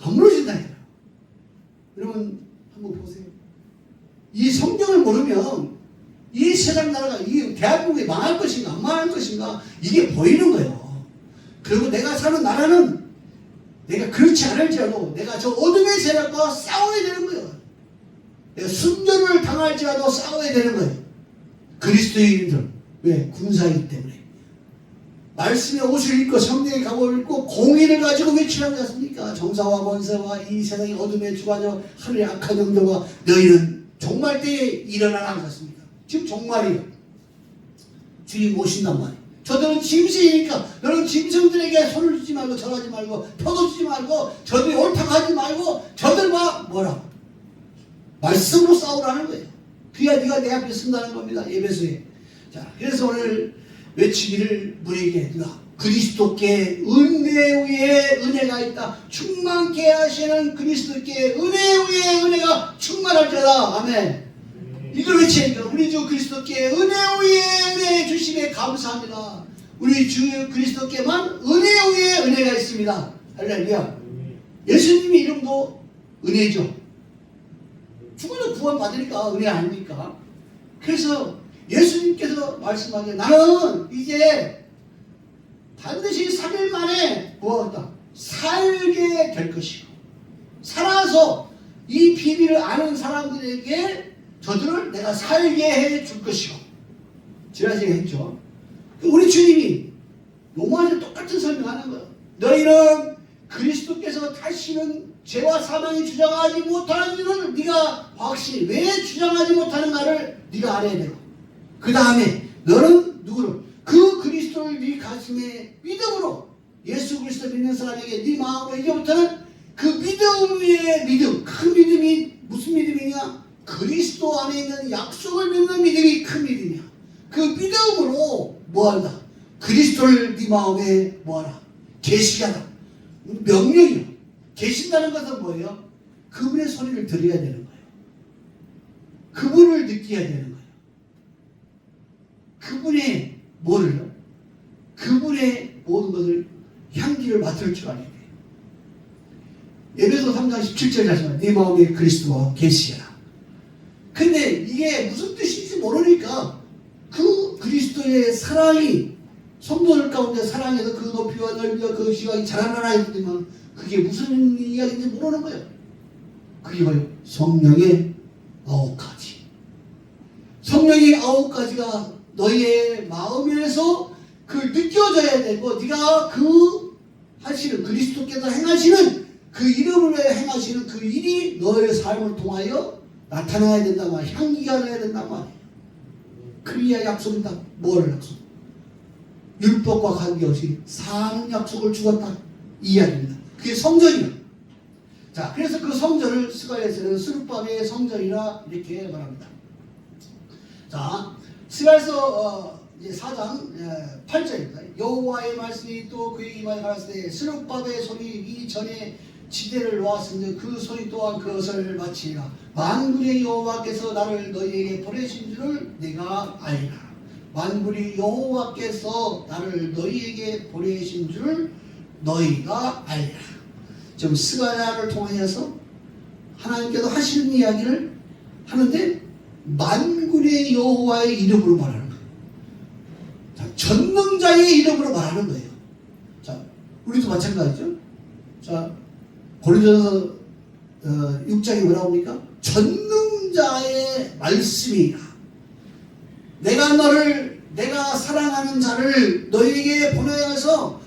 안 무너진다니까. 여러분 한번 보세요. 이 성경을 모르면 이 세상 나라가 이 대한민국이 망할 것인가 안 망할 것인가 이게 보이는 거예요. 그리고 내가 사는 나라는 내가 그렇지 않을지라도 내가 저 어둠의 세력과 싸워야 되는 거예요. 내가 순교를 당할지라도 싸워야 되는 거예요. 그리스도인들. 왜? 군사이기 때문에. 말씀의 옷을 입고 성령의 갑옷을 입고 공의를 가지고 외치라지 않습니까? 정사와 권세와 이 세상의 어둠의 주관자 하늘의 악한 영들과 너희는 종말 때에 일어나라 하지 않습니까? 지금 종말이에요. 주님 오신단 말이에요. 저들은 짐승이니까 너는 짐승들에게 손을 주지 말고 절하지 말고 표도 주지 말고 저들이 옳다고 하지 말고 저들과 뭐라? 말씀으로 싸우라는 거예요. 그래야 네가 내 앞에 쓴다는 겁니다. 예배소에. 자, 그래서 오늘 외치기를 우리에게 누가 그리스도께 은혜 위에 은혜가 있다. 충만케 하시는 그리스도께 은혜 위에 은혜가 충만할지어다. 아멘. 이걸 외치니까 우리 주 그리스도께 은혜 위에 은혜 주심에 감사합니다. 우리 주 그리스도께만 은혜 위에 은혜가 있습니다. 할렐루야. 예수님의 이름도 은혜죠. 죽어도 구원 받으니까 은혜 아닙니까? 그래서 예수님께서 말씀하기에 나는 이제 반드시 3일 만에 무엇이다? 살게 될 것이고 살아서 이 비밀을 아는 사람들에게 저들을 내가 살게 해 줄 것이고 지난 시간에 했죠. 우리 주님이 로마서 똑같은 설명하는 거예요. 너희는 그리스도께서 다시는 죄와 사망이 주장하지 못하는 일을 네가 확실히 왜 주장하지 못하는가를 네가 알아야 되고 그 다음에 너는 누구를 그 그리스도를 네 가슴에 믿음으로 예수 그리스도 믿는 사람에게 네 마음으로 이제부터는 그 믿음 위에 믿음 큰 믿음이 무슨 믿음이냐 그리스도 안에 있는 약속을 믿는 믿음이 큰 믿음이야. 그 믿음으로 뭐한다 그리스도를 네 마음에 뭐하라 계시게 하라 명령이요. 계신다는 것은 뭐예요? 그분의 소리를 들어야 되는 거예요. 그분을 느껴야 되는 거예요. 그분의 뭐를요? 그분의 모든 것을 향기를 맡을 줄 알아야 돼요. 에베소 3장 17절 하시면 네 마음에 그리스도와 계시라. 근데 이게 무슨 뜻인지 모르니까 그 그리스도의 사랑이 성도들 가운데 사랑해서 그 높이와 넓이와 그 시각이 자라나라 했더니만 그게 무슨 이야기인지 모르는 거예요. 그게 뭐예요? 성령의 9가지. 성령의 9가지가 너희의 마음에서 그 느껴져야 되고 네가 그 하시는 그리스도께서 행하시는 그 이름으로 행하시는 그 일이 너의 삶을 통하여 나타나야 된단 말이야. 향기가 나야 된단 말이야. 그리야 약속이다. 뭘 약속? 율법과 관계없이 사는 약속을 주었다. 이 이야기입니다. 그게 성전이야. 자, 그래서 그 성전을 스가랴에서는 스룹바벨의 성전이라 이렇게 말합니다. 자, 스가랴서 이제 4장 8절입니다. 여호와의 말씀이 또 그에게 임하여 가라사대 스룹바벨의 손이 이전에 지대를 놓았으니 그 손이 또한 그것을 마치리라. 만군의 여호와께서 나를 너희에게 보내신 줄을 내가 알리라. 만군의 여호와께서 나를 너희에게 보내신 줄 너희가 알리라. 지금 스가랴를 통하여서 하나님께서 하시는 이야기를 하는데 만군의 여호와의 이름으로 말하는 거예요. 자, 전능자의 이름으로 말하는 거예요. 자, 우리도 마찬가지죠. 자, 고린도서 6장이 뭐라고 합니까? 전능자의 말씀이라. 내가 사랑하는 자를 너희에게 보내어서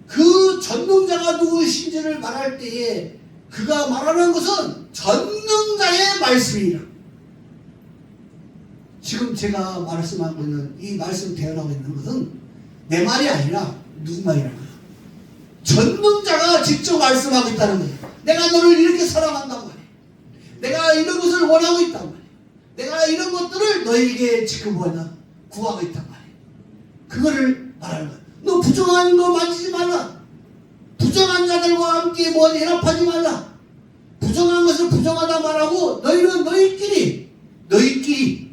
그 전능자가 누구신지를 말할 때에 그가 말하는 것은 전능자의 말씀이라. 지금 제가 말씀하고 있는 이 말씀 대언하고 있는 것은 내 말이 아니라 누구 말이라는 거예요. 전능자가 직접 말씀하고 있다는 거예요. 내가 너를 이렇게 사랑한단 말이에요. 내가 이런 것을 원하고 있단 말이에요. 내가 이런 것들을 너에게 지금 뭐냐 구하고 있단 말이에요. 그거를 말하는 거예요. 너 부정한 거 만지지 말라. 부정한 자들과 함께 뭐 연합하지 말라. 부정한 것을 부정하다 말하고 너희는 너희끼리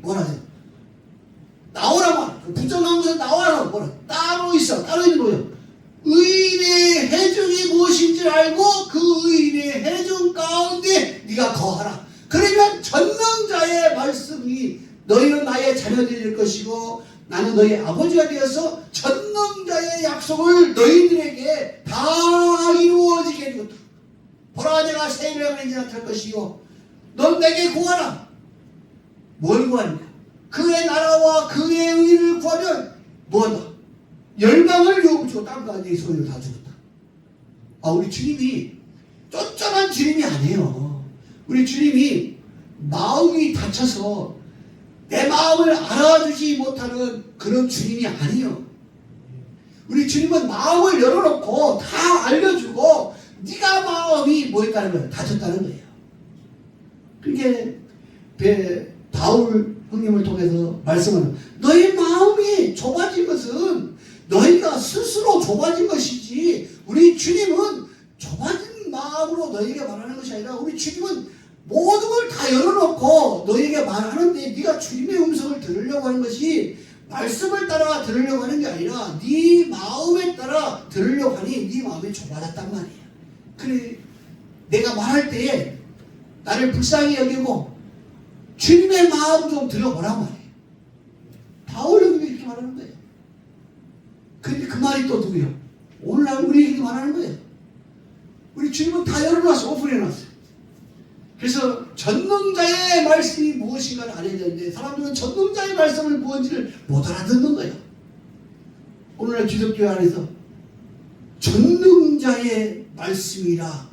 뭐라죠? 나오라 말. 부정한 것을 나와라 뭐라. 따로 있어. 따로 있는 거예요. 의인의 해중이 무엇인지 알고 그 의인의 해중 가운데 네가 거하라. 그러면 전능자의 말씀이 너희는 나의 자녀들이 될 것이고 나는 너희 아버지가 되어서 전능자의 약속을 너희들에게 다 이루어지게 해주겠다. 보라 내가 새 일을 나타날 것이요 넌 내게 구하라. 뭘 구하냐? 그의 나라와 그의 의를 구하면 뭐하다? 열방을 요구주고 땅과 네 소유를 다 주겠다. 아, 우리 주님이 쫓겨난 주님이 아니에요. 우리 주님이 마음이 다쳐서 내 마음을 알아주지 못하는 그런 주님이 아니에요. 우리 주님은 마음을 열어놓고 다 알려주고 네가 마음이 뭐였다는 거예요? 다쳤다는 거예요. 그게 바울 형님을 통해서 말씀하는 너희 마음이 좁아진 것은 너희가 스스로 좁아진 것이지 우리 주님은 좁아진 마음으로 너희에게 말하는 것이 아니라 우리 주님은 모든 걸 다 열어놓고 너희에게 말하는데 네가 주님의 음성을 들으려고 하는 것이 말씀을 따라 들으려고 하는 게 아니라 네 마음에 따라 들으려고 하니 네 마음이 좁아졌단 말이에요. 그래 내가 말할 때에 나를 불쌍히 여기고 주님의 마음 좀 들어보란 말이에요. 바울은 이렇게 말하는 거예요. 근데 그 말이 또 누구예요? 오늘날 우리에게 말하는 거예요. 우리 주님은 다 열어놨어. 오픈해놨어요. 그래서 전능자의 말씀이 무엇인가를 알아야 되는데 사람들은 전능자의 말씀을 무엇인지를 못 알아듣는 거예요. 오늘날 기독교 안에서 전능자의 말씀이라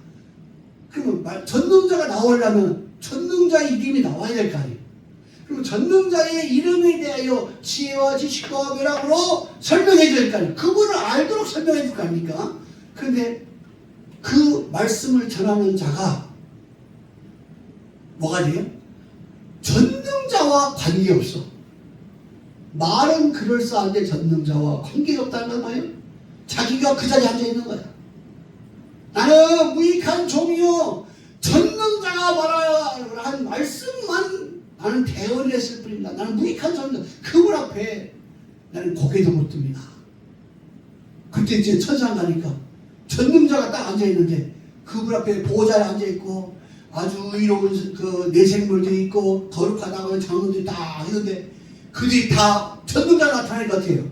그러면 전능자가 나오려면 전능자의 이름이 나와야 될 거 아니에요. 그럼 전능자의 이름에 대하여 지혜와 지식과 멸함으로 설명해 줄 거 아니에요. 그분을 알도록 설명해 줄 거 아닙니까? 그런데 그 말씀을 전하는 자가 뭐가 돼요? 전능자와 관계없어. 말은 그럴싸한데 전능자와 관계가 없다는 건 뭐예요? 자기가 그 자리에 앉아있는 거야. 나는 무익한 종이요 전능자가 말한 말씀만 나는 대언을 했을 뿐입니다. 나는 무익한 종이요 그분 앞에 나는 고개도 못 듭니다. 그때 이제 천상 가니까 전능자가 딱 앉아있는데 그분 앞에 보호자에 앉아있고 아주 이로운 그 내생물들이 있고 거룩하다고 장로들이 다 있는데 그들이 다 전능자가 나타날 것 같아요.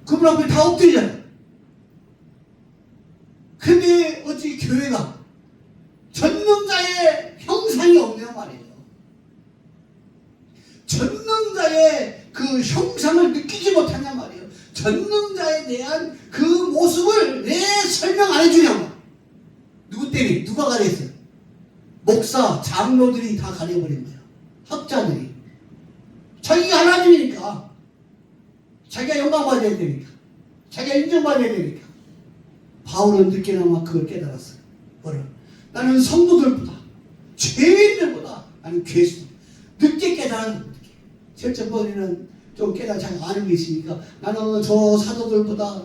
그분 앞에 다 엎드리잖아요. 근데 어찌 교회가 전능자의 형상이 없냐 말이에요. 전능자의 그 형상을 느끼지 못하냐 말이에요. 전능자에 대한 그 모습을 왜 설명 안 해주냐고. 누구 때문에? 누가 가려했어요? 목사, 장로들이 다 가려버린 거예요. 학자들이. 자기가 하나님이니까. 자기가 영광받아야 되니까. 자기가 인정받아야 되니까. 바울은 늦게나마 그걸 깨달았어요. 뭐를? 나는 성도들보다, 죄인들보다 나는 괴수. 늦게 깨달은 철저버리는 좀 깨달아 잘 아는 게 있으니까 나는 저 사도들보다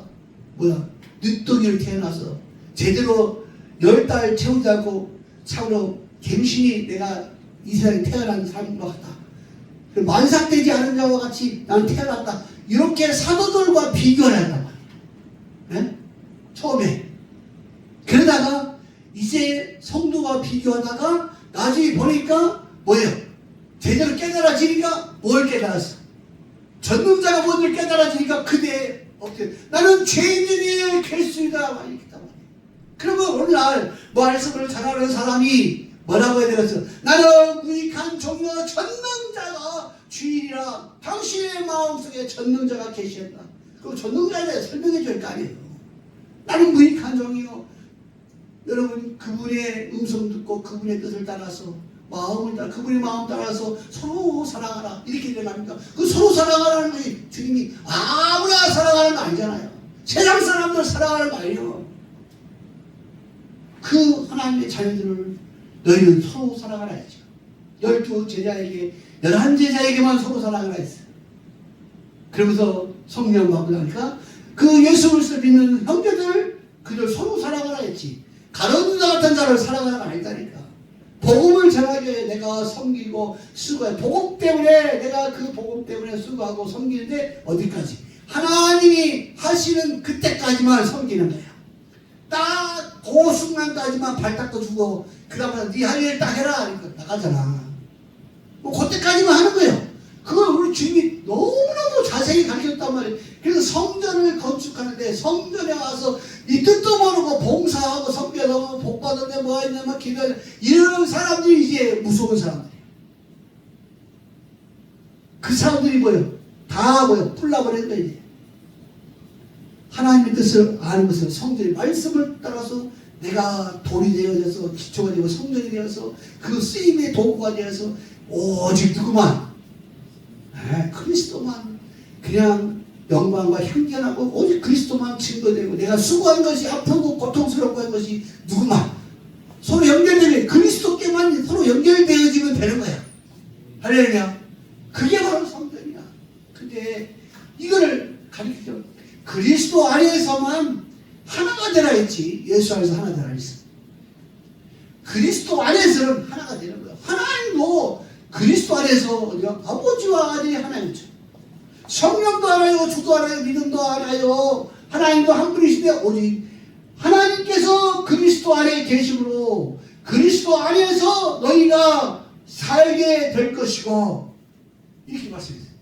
늦둥이를 태어나서 제대로 10달 채우지 않고 참으로 갱신이 내가 이 세상에 태어난 사람인 것 같다. 만삭되지 않은 자와 같이 나는 태어났다. 이렇게 사도들과 비교를 한단 말이에요. 네? 처음에. 그러다가 이제 성도와 비교하다가 나중에 보니까 뭐예요? 제대로 깨달아지니까 뭘 깨달았어? 전능자가 뭔지를 깨달아지니까 그대 어떻게 나는 죄인이에요 괴수이다 많이 했단 말이에요. 그러면 오늘날 말씀을 잘하는 사람이 뭐라고 해야 되겠어? 나는 무익한 종이요 전능자가 주인이라 당신의 마음속에 전능자가 계시었다. 그럼 전능자에 대해 설명해 줄 거 아니에요. 나는 무익한 종이요. 여러분 그분의 음성 듣고 그분의 뜻을 따라서 마음을 따라 그분의 마음 따라서 서로 사랑하라 이렇게 되랍니까? 그 서로 사랑하라는 것이 주님이 아무나 사랑하는 거 아니잖아요. 세상 사람들 사랑하는 거 아니에요. 그 하나님의 자녀들을 너희는 서로 사랑하라 했죠. 12 제자에게 11 제자에게만 서로 사랑하라 했어요. 그러면서 성령 받고 나니까 그 예수를 믿는 형제들 그들 서로 사랑하라 했지. 가룟 유다 같은 자를 사랑하라가 아니다니까. 복음을 전하기 위해 내가 섬기고 수고해. 복음 때문에 내가 그 복음 때문에 수고하고 섬기는데 어디까지? 하나님이 하시는 그때까지만 섬기는 거야. 딱 그 순간까지만 발 닦아주고 그 다음에 네 할 일 딱 해라 그러니까 나가잖아. 뭐 그때까지만 하는 거예요. 그걸 우리 주님이 너무너무 자세히 가르쳤단 말이에요. 그래서 성전을 건축하는데 성전에 와서 이 뜻도 모르고 봉사하고 섬겨서 복 받았네 뭐 했냐 막 기도하네 이런 사람들이 이제 무서운 사람들이에요. 그 사람들이 뭐예요? 다 뭐예요? 풀나버리는 거예요. 이제. 하나님의 뜻을 아는 것은 성전의 말씀을 따라서 내가 돌이 되어져서 기초가 되고 성전이 되어서 그 쓰임의 도구가 되어서 오직 누구만 그리스도만 그냥 영광과 향기나고 오직 그리스도만 증거되고 내가 수고한 것이 아프고 고통스럽고 한 것이 누구만 서로 연결되면 그리스도께만 서로 연결되어지면 되는 거야. 할렐루야. 그게 바로 성전이야. 때 이거를 가르치죠. 그리스도 안에서만 하나가 되라 했지. 예수 안에서 하나 되라 했어. 그리스도 안에서는 하나가 되는 거야. 하나님도 그리스도 안에서 아버지와 아들이 하나이죠. 성령도 하나요, 주도 하나요, 믿음도 하나요. 하나님도 한 분이신데 오직 하나님께서 그리스도 안에 계심으로 그리스도 안에서 너희가 살게 될 것이고, 이렇게 말씀했어요.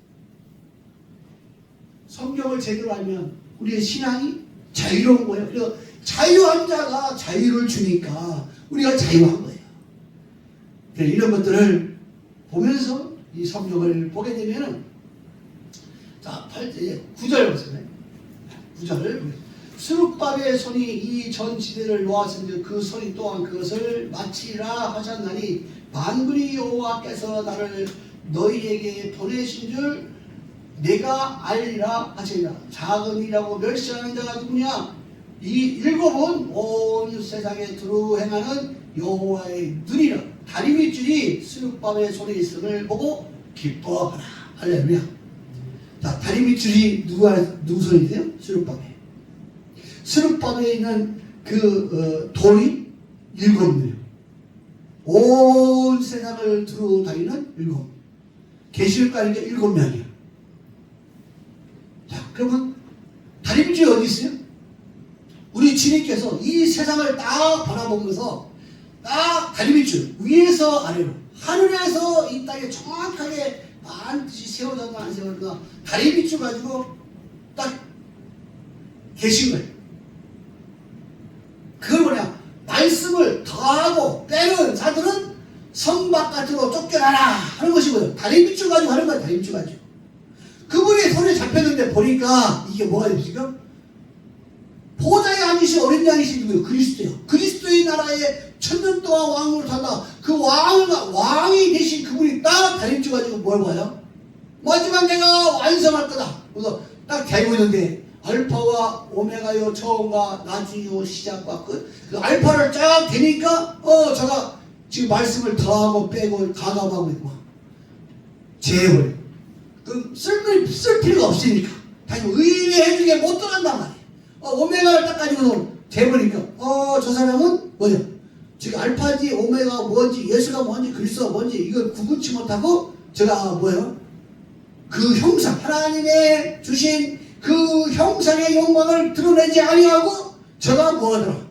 성경을 제대로 알면 우리의 신앙이 자유로운 거예요. 그래서 자유한 자가 자유를 주니까 우리가 자유한 거예요. 이런 것들을 보면서 이 성경을 보게 되면은, 자, 9절 보세요. 9절을 스룹바벨의 손이 이 전 지대를 놓았은즉 그 손이 또한 그것을 마치라 하셨나니 만군의 여호와께서 나를 너희에게 보내신 줄 내가 알리라 하시니라. 작은이라고 멸시하는 자가 누구냐? 이 일곱은 온 세상에 두루 행하는 여호와의 눈이라. 다리 밑줄이 스룹바벨의 손에 있음을 보고 기뻐하라. 할렐루야. 자, 다리 밑줄이 누구 손이세요? 스룹바벨. 스룹바벨에 있는 돌이 일곱 명이에요. 온 세상을 두루 다니는 일곱. 계시록가는 게 일곱 명이에요. 자, 그러면 다리 밑줄이 어디 있어요? 우리 주님께서 이 세상을 딱 바라보면서 딱 다리 밑줄 위에서 아래로 하늘에서 이 땅에 정확하게 반드시 세워졌나 안 세워졌나 다리 밑줄 가지고 딱 계신 거예요. 그걸 뭐냐? 말씀을 더하고 빼는 자들은 성 바깥으로 쫓겨나라 하는 것이고요. 다리 밑줄 가지고 하는 거예요. 다리 밑줄 가지고. 그분이 손에 잡혔는데 보니까 이게 뭐가 됩니까? 보좌에 앉으신 어린 양이신 누구예요? 그리스도예요. 그리스도의 나라에 천년 동안 왕으로 산다. 그 왕이 되신 그분이 딱 다리 밑줄 가지고 뭘 봐요? 마지막 내가 완성할 거다. 그래서 딱 대고 있는데 알파와 오메가요, 처음과 나중이요, 시작과 끝. 그 알파를 쫙 대니까 제가 지금 말씀을 더하고 빼고 가감하고 있고 재해버려. 그 쓸 필요가 없으니까 다시 의뢰해 주게 못 들어간단 말이에요. 오메가를 딱 가지고 재버리니까 저 사람은 뭐냐? 지금 알파지 오메가 뭔지 예수가 뭔지 그리스도가 뭔지 이걸 구분치 못하고 제가 뭐예요? 그 형상 하나님의 주신 그 형상의 영광을 드러내지 아니하고 제가 뭐하더라?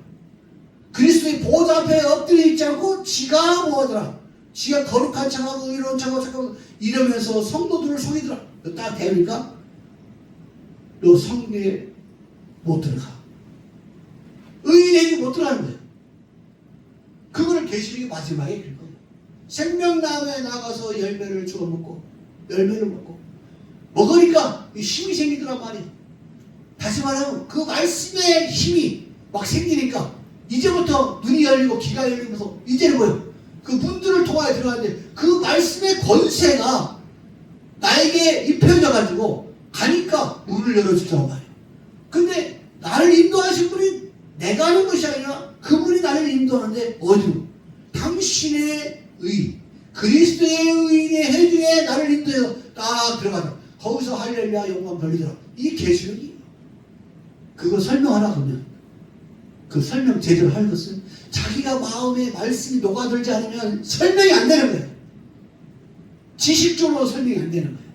그리스도의 보좌 앞에 엎드려 있지 않고 지가 뭐하더라? 지가 거룩한 척하고 이런 척하고 착하고 이러면서 성도들을 속이더라. 딱 대니까 너 성례에 못 들어가. 의인에게 못 들어가는 거예요. 그거를 계시록이 마지막에 그럴 거예요. 생명나무에 나가서 열매를 주워 먹고 열매를 먹고 먹으니까 힘이 생기더란 말이에요. 다시 말하면 그 말씀의 힘이 막 생기니까 이제부터 눈이 열리고 귀가 열리면서 이제는 뭐예요? 그 문들을 통하여 들어가는데 그 말씀의 권세가 나에게 입혀져 가지고 가니까 문을 열어주더란 말이에요. 근데 나를 인도하신 분이 내가 하는 것이 아니라 그분이 나를 인도하는데 어디로? 당신의 의 그리스도의 의인의 해중에 나를 인도해서 딱 들어가자. 거기서 할렐루야 영광 돌리더라. 이 계시록이에요. 그거 설명하라 그러면 그 설명 제대로 하겠어요? 자기가 마음에 말씀이 녹아들지 않으면 설명이 안 되는 거예요. 지식적으로 설명이 안 되는 거예요.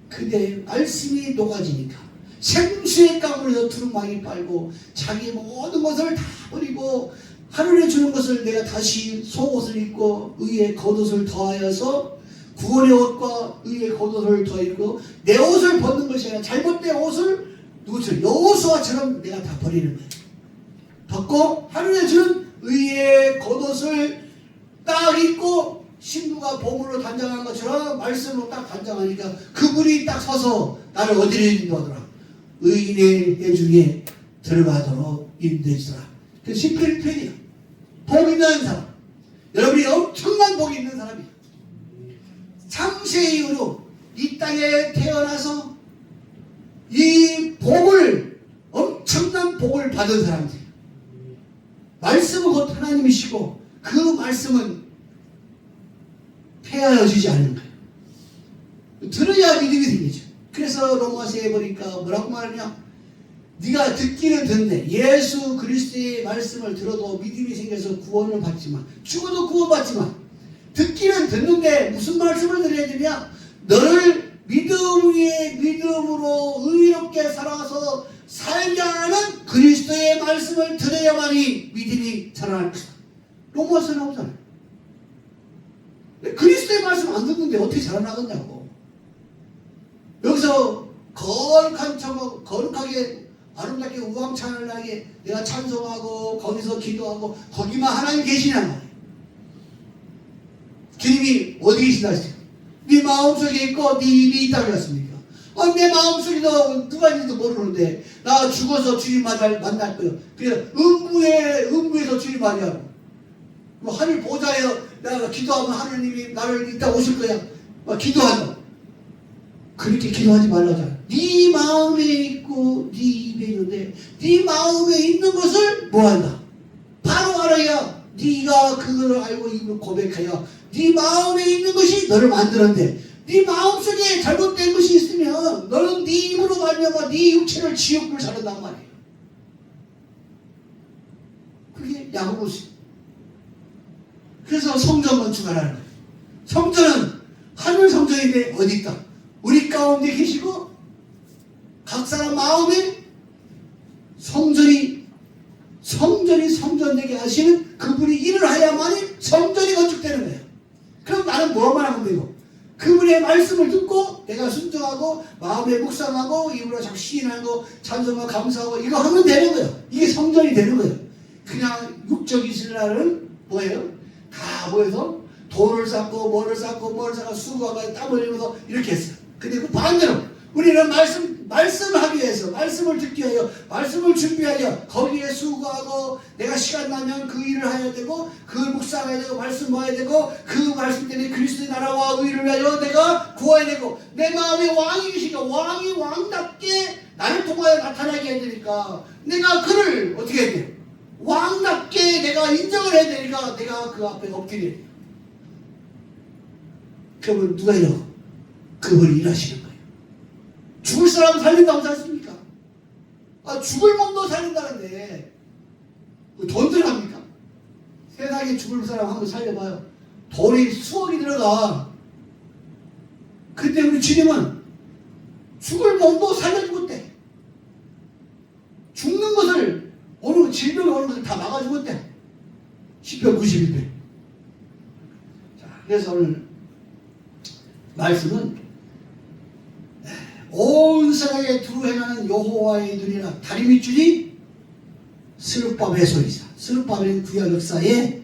근데 말씀이 녹아지니까 생수의 강물에서 두루마기 빨고 자기 모든 것을 다 버리고 하늘에 주는 것을 내가 다시 속옷을 입고 의의 겉옷을 더하여서 구원의 옷과 의의 겉옷을 더입고 내 옷을 벗는 것이 아니라 잘못된 옷을 누구처럼 여호수아처럼 내가 다 버리는 거예요. 벗고 하늘에 주는 의의 겉옷을 딱 입고 신부가 보물로 단장한 것처럼 말씀으로 딱 단장하니까 그분이 딱 서서 나를 어디로 인도하더라? 의인의 해중에 들어가도록 인도해주더라. 그 11편이야. 복 있는 사람. 여러분이 엄청난 복이 있는 사람이야. 창세 이후로 이 땅에 태어나서 이 복을 엄청난 복을 받은 사람들. 말씀은 곧 하나님이시고 그 말씀은 폐하여지지 않는 거예요. 들어야 믿음이 생기죠. 그래서 로마서에 보니까 뭐라고 말하냐? 네가 듣기는 듣네. 예수 그리스도의 말씀을 들어도 믿음이 생겨서 구원을 받지만, 죽어도 구원받지만, 듣기는 듣는데 무슨 말씀을 들어야 되냐? 너를 믿음 위에 믿음으로 의롭게 살아서 살게 하는 그리스도의 말씀을 들어야만이 믿음이 자라날 것이다. 로마서에 나오잖아요. 그리스도의 말씀 안 듣는데 어떻게 자라나겠냐고. 여기서 거룩하게 아름답게 우왕찬란하게 내가 찬송하고 거기서 기도하고 거기만 하나님 계시냔 말이에요. 주님이 어디 계신다 했어요? 네 마음속에 있고 네 입이 있다고 했습니까? 내 마음속에도 누가 있는지도 모르는데 나 죽어서 주님 만날 거예요. 그래서 음부에서 주님 만나고 하늘 보좌에 내가 기도하면 하나님이 나를 이따 오실 거야. 기도한다. 그렇게 기도하지 말라잖아. 네 마음에 있고 네 입에 있는데 네 마음에 있는 것을 뭐한다? 바로 알아야 네가 그걸 알고 입으로 고백해야 네 마음에 있는 것이 너를 만드는데 네 마음속에 잘못된 것이 있으면 너는 네 입으로 말미암아 네 육체를 지옥을 자른단 말이에요. 그게 야고보스. 그래서 성전 건축하라는 거예요. 성전은 하늘 성전인데 어디 있다? 우리 가운데 계시고 각 사람 마음에 성전이 성전되게 하시는 그분이 일을 해야만이 성전이 건축되는 거예요. 그럼 나는 뭐만 하면 되고 그분의 말씀을 듣고 내가 순종하고 마음에 묵상하고 입으로 자꾸 시인하고 찬송하고 감사하고 이거 하면 되는 거예요. 이게 성전이 되는 거예요. 그냥 육적 이스라엘은 뭐예요? 다 모여서 돌을 쌓고 뭐를 쌓고 수고하고 땀 흘리면서 이렇게 했어요. 근데 그 반대로 우리는 말씀을 하기 위해서 말씀을 듣기 위하여 말씀을 준비하여 거기에 수고하고 내가 시간 나면 그 일을 해야 되고 그 묵상해야 되고 말씀 모아야 되고 그 말씀 때문에 그리스도의 나라와 의를 위하여 내가 구해야 되고 내 마음에 왕이 계시니까 왕이 왕답게 나를 통하여 나타나게 해야 되니까 내가 그를 어떻게 해야 돼요? 왕답게 내가 인정을 해야 되니까 내가 그 앞에 엎드려야 돼요. 그러면 누가 이러고? 그분이 일하시는 거예요. 죽을 사람 살린다고 하지 않습니까? 죽을 몸도 살린다는데 돈 들어갑니까? 세상에 죽을 사람 한번 살려봐요. 돈이 수억이 들어가. 근데 우리 주님은 죽을 몸도 살려주겠대. 죽는 것을 질병이 오는 것을 다 막아주겠대. 시편 91편. 자, 그래서 오늘 말씀은 온 세상에 두루 행하는 여호와의 눈이나 다리 밑줄이 스룹바벨의 소리사. 스룹바벨은 구약 역사에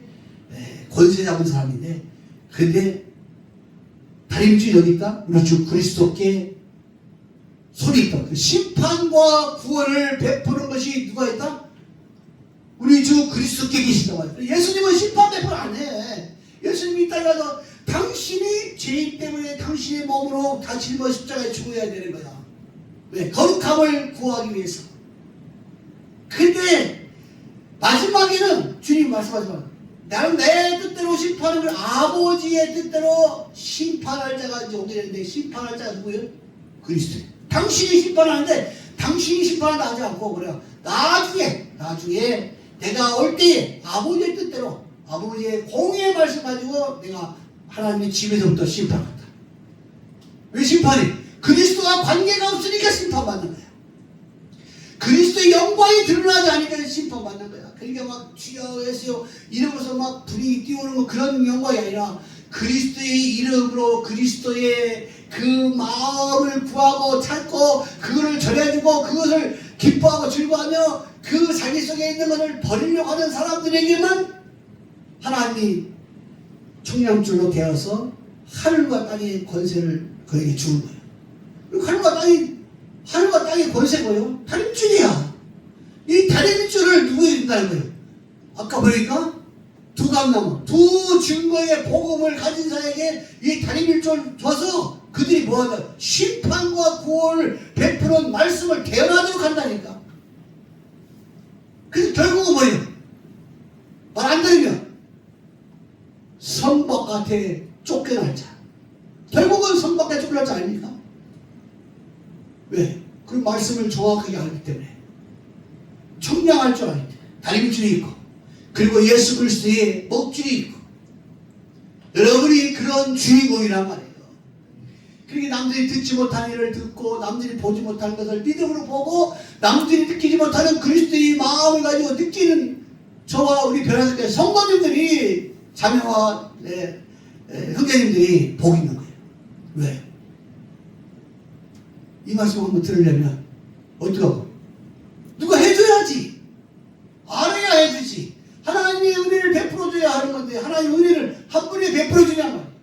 권세 잡은 사람인데 근데 다리 밑줄이 어디 있다? 우리 주 그리스도께 손이 있다. 그 심판과 구원을 베푸는 것이 누가 있다? 우리 주 그리스도께 계시다 말이야. 예수님은 심판 베풀 안 해. 예수님이 따라서 당신이 죄인 때문에 당신의 몸으로 다 짊어 십자가에 죽어야 되는 거야. 왜? 거룩함을 구하기 위해서. 근데 마지막에는 주님 말씀하지만 나는 내 뜻대로 심판을 아버지의 뜻대로 심판할 자가 이제 오게 되는데 심판할 자가 누구예요? 그리스도예요. 당신이 심판하는데 당신이 심판한다 하지 않고 그래요. 나중에 내가 올 때에 아버지의 뜻대로 아버지의 공의의 말씀 가지고 내가 하나님의 집에서부터 심판한다. 왜 심판이? 그리스도와 관계가 없으니까 심판받는 거야. 그리스도의 영광이 드러나지 않으니까 심판받는 거야. 그러니까 막 주여 예수여 이러면서 막 불이 띄우는 거 그런 영광이 아니라 그리스도의 이름으로 그리스도의 그 마음을 구하고 찾고 그거를 전해주고 그것을 기뻐하고 즐거워하며 그 자기 속에 있는 것을 버리려고 하는 사람들에게만 하나님이 청량줄로 되어서 하늘과 땅의 권세를 그에게 주는 거예요. 하늘과 땅의 권세고요. 다림줄이야. 이 다림줄을 누구에게 준다는 거예요? 아까 보니까 두 감나무, 두 증거의 복음을 가진 자에게 이 다림줄을 줘서 그들이 뭐하냐? 심판과 구원을 베푸는 말씀을 대언하도록 한다니까. 그래서 결국은 뭐예요? 말 안 들으면 성 바깥에 쫓겨날 자. 결국은 성 바깥에 쫓겨날 자 아닙니까? 말씀을 정확하게 알기 때문에 청량할 줄 알기 때문에 다림줄이 있고 그리고 예수 그리스도의 먹줄이 있고 여러분이 그런 주인공이란 말이에요. 그러니까 남들이 듣지 못한 일을 듣고 남들이 보지 못하는 것을 믿음으로 보고 남들이 느끼지 못하는 그리스도의 마음을 가지고 느끼는 저와 우리 변화교회 성도님들이 자매와 형제님들이 복 있는 거예요. 왜? 이 말씀 한번 들으려면 어떡하고? 누가 해줘야지. 알아야 해주지. 하나님의 은혜를 베풀어줘야 하는 건데 하나님의 은혜를 한 분에 베풀어주냐 말이에요.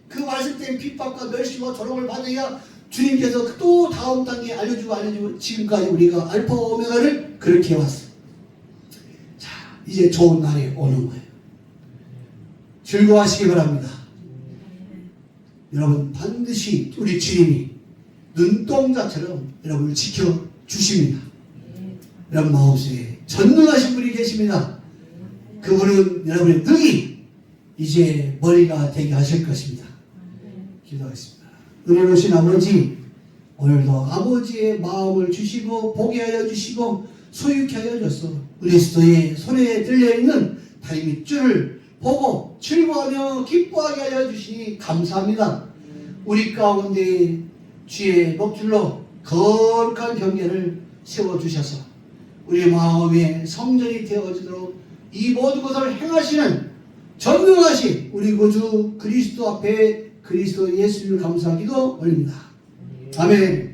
그 말씀 때문에 핍박과 멸시와 조롱을 받아야 주님께서 또 다음 단계 알려주고 지금까지 우리가 알파 오메가를 그렇게 해왔어요. 자, 이제 좋은 날이 오는 거예요. 즐거워하시기 바랍니다. 여러분 반드시 우리 주님이 눈동자처럼 여러분을 지켜주십니다. 여러분 마음속에 전능하신 분이 계십니다. 그분은 여러분의 능히 이제 머리가 되게 하실 것입니다. 기도하겠습니다. 은혜로우신 아버지, 오늘도 아버지의 마음을 주시고 보게 하여 주시고 소유케 하여 주셔서 그리스도의 손에 들려있는 다리 밑줄을 보고 즐거워하며 기뻐하게 하여 주시니 감사합니다. 우리 가운데 주의 목줄로 거룩한 경계를 세워주셔서 우리 마음의 성전이 되어지도록 이 모든 것을 행하시는 전능하신 우리 구주 그리스도 앞에 그리스도 예수님을 감사하기도 올립니다. 아멘.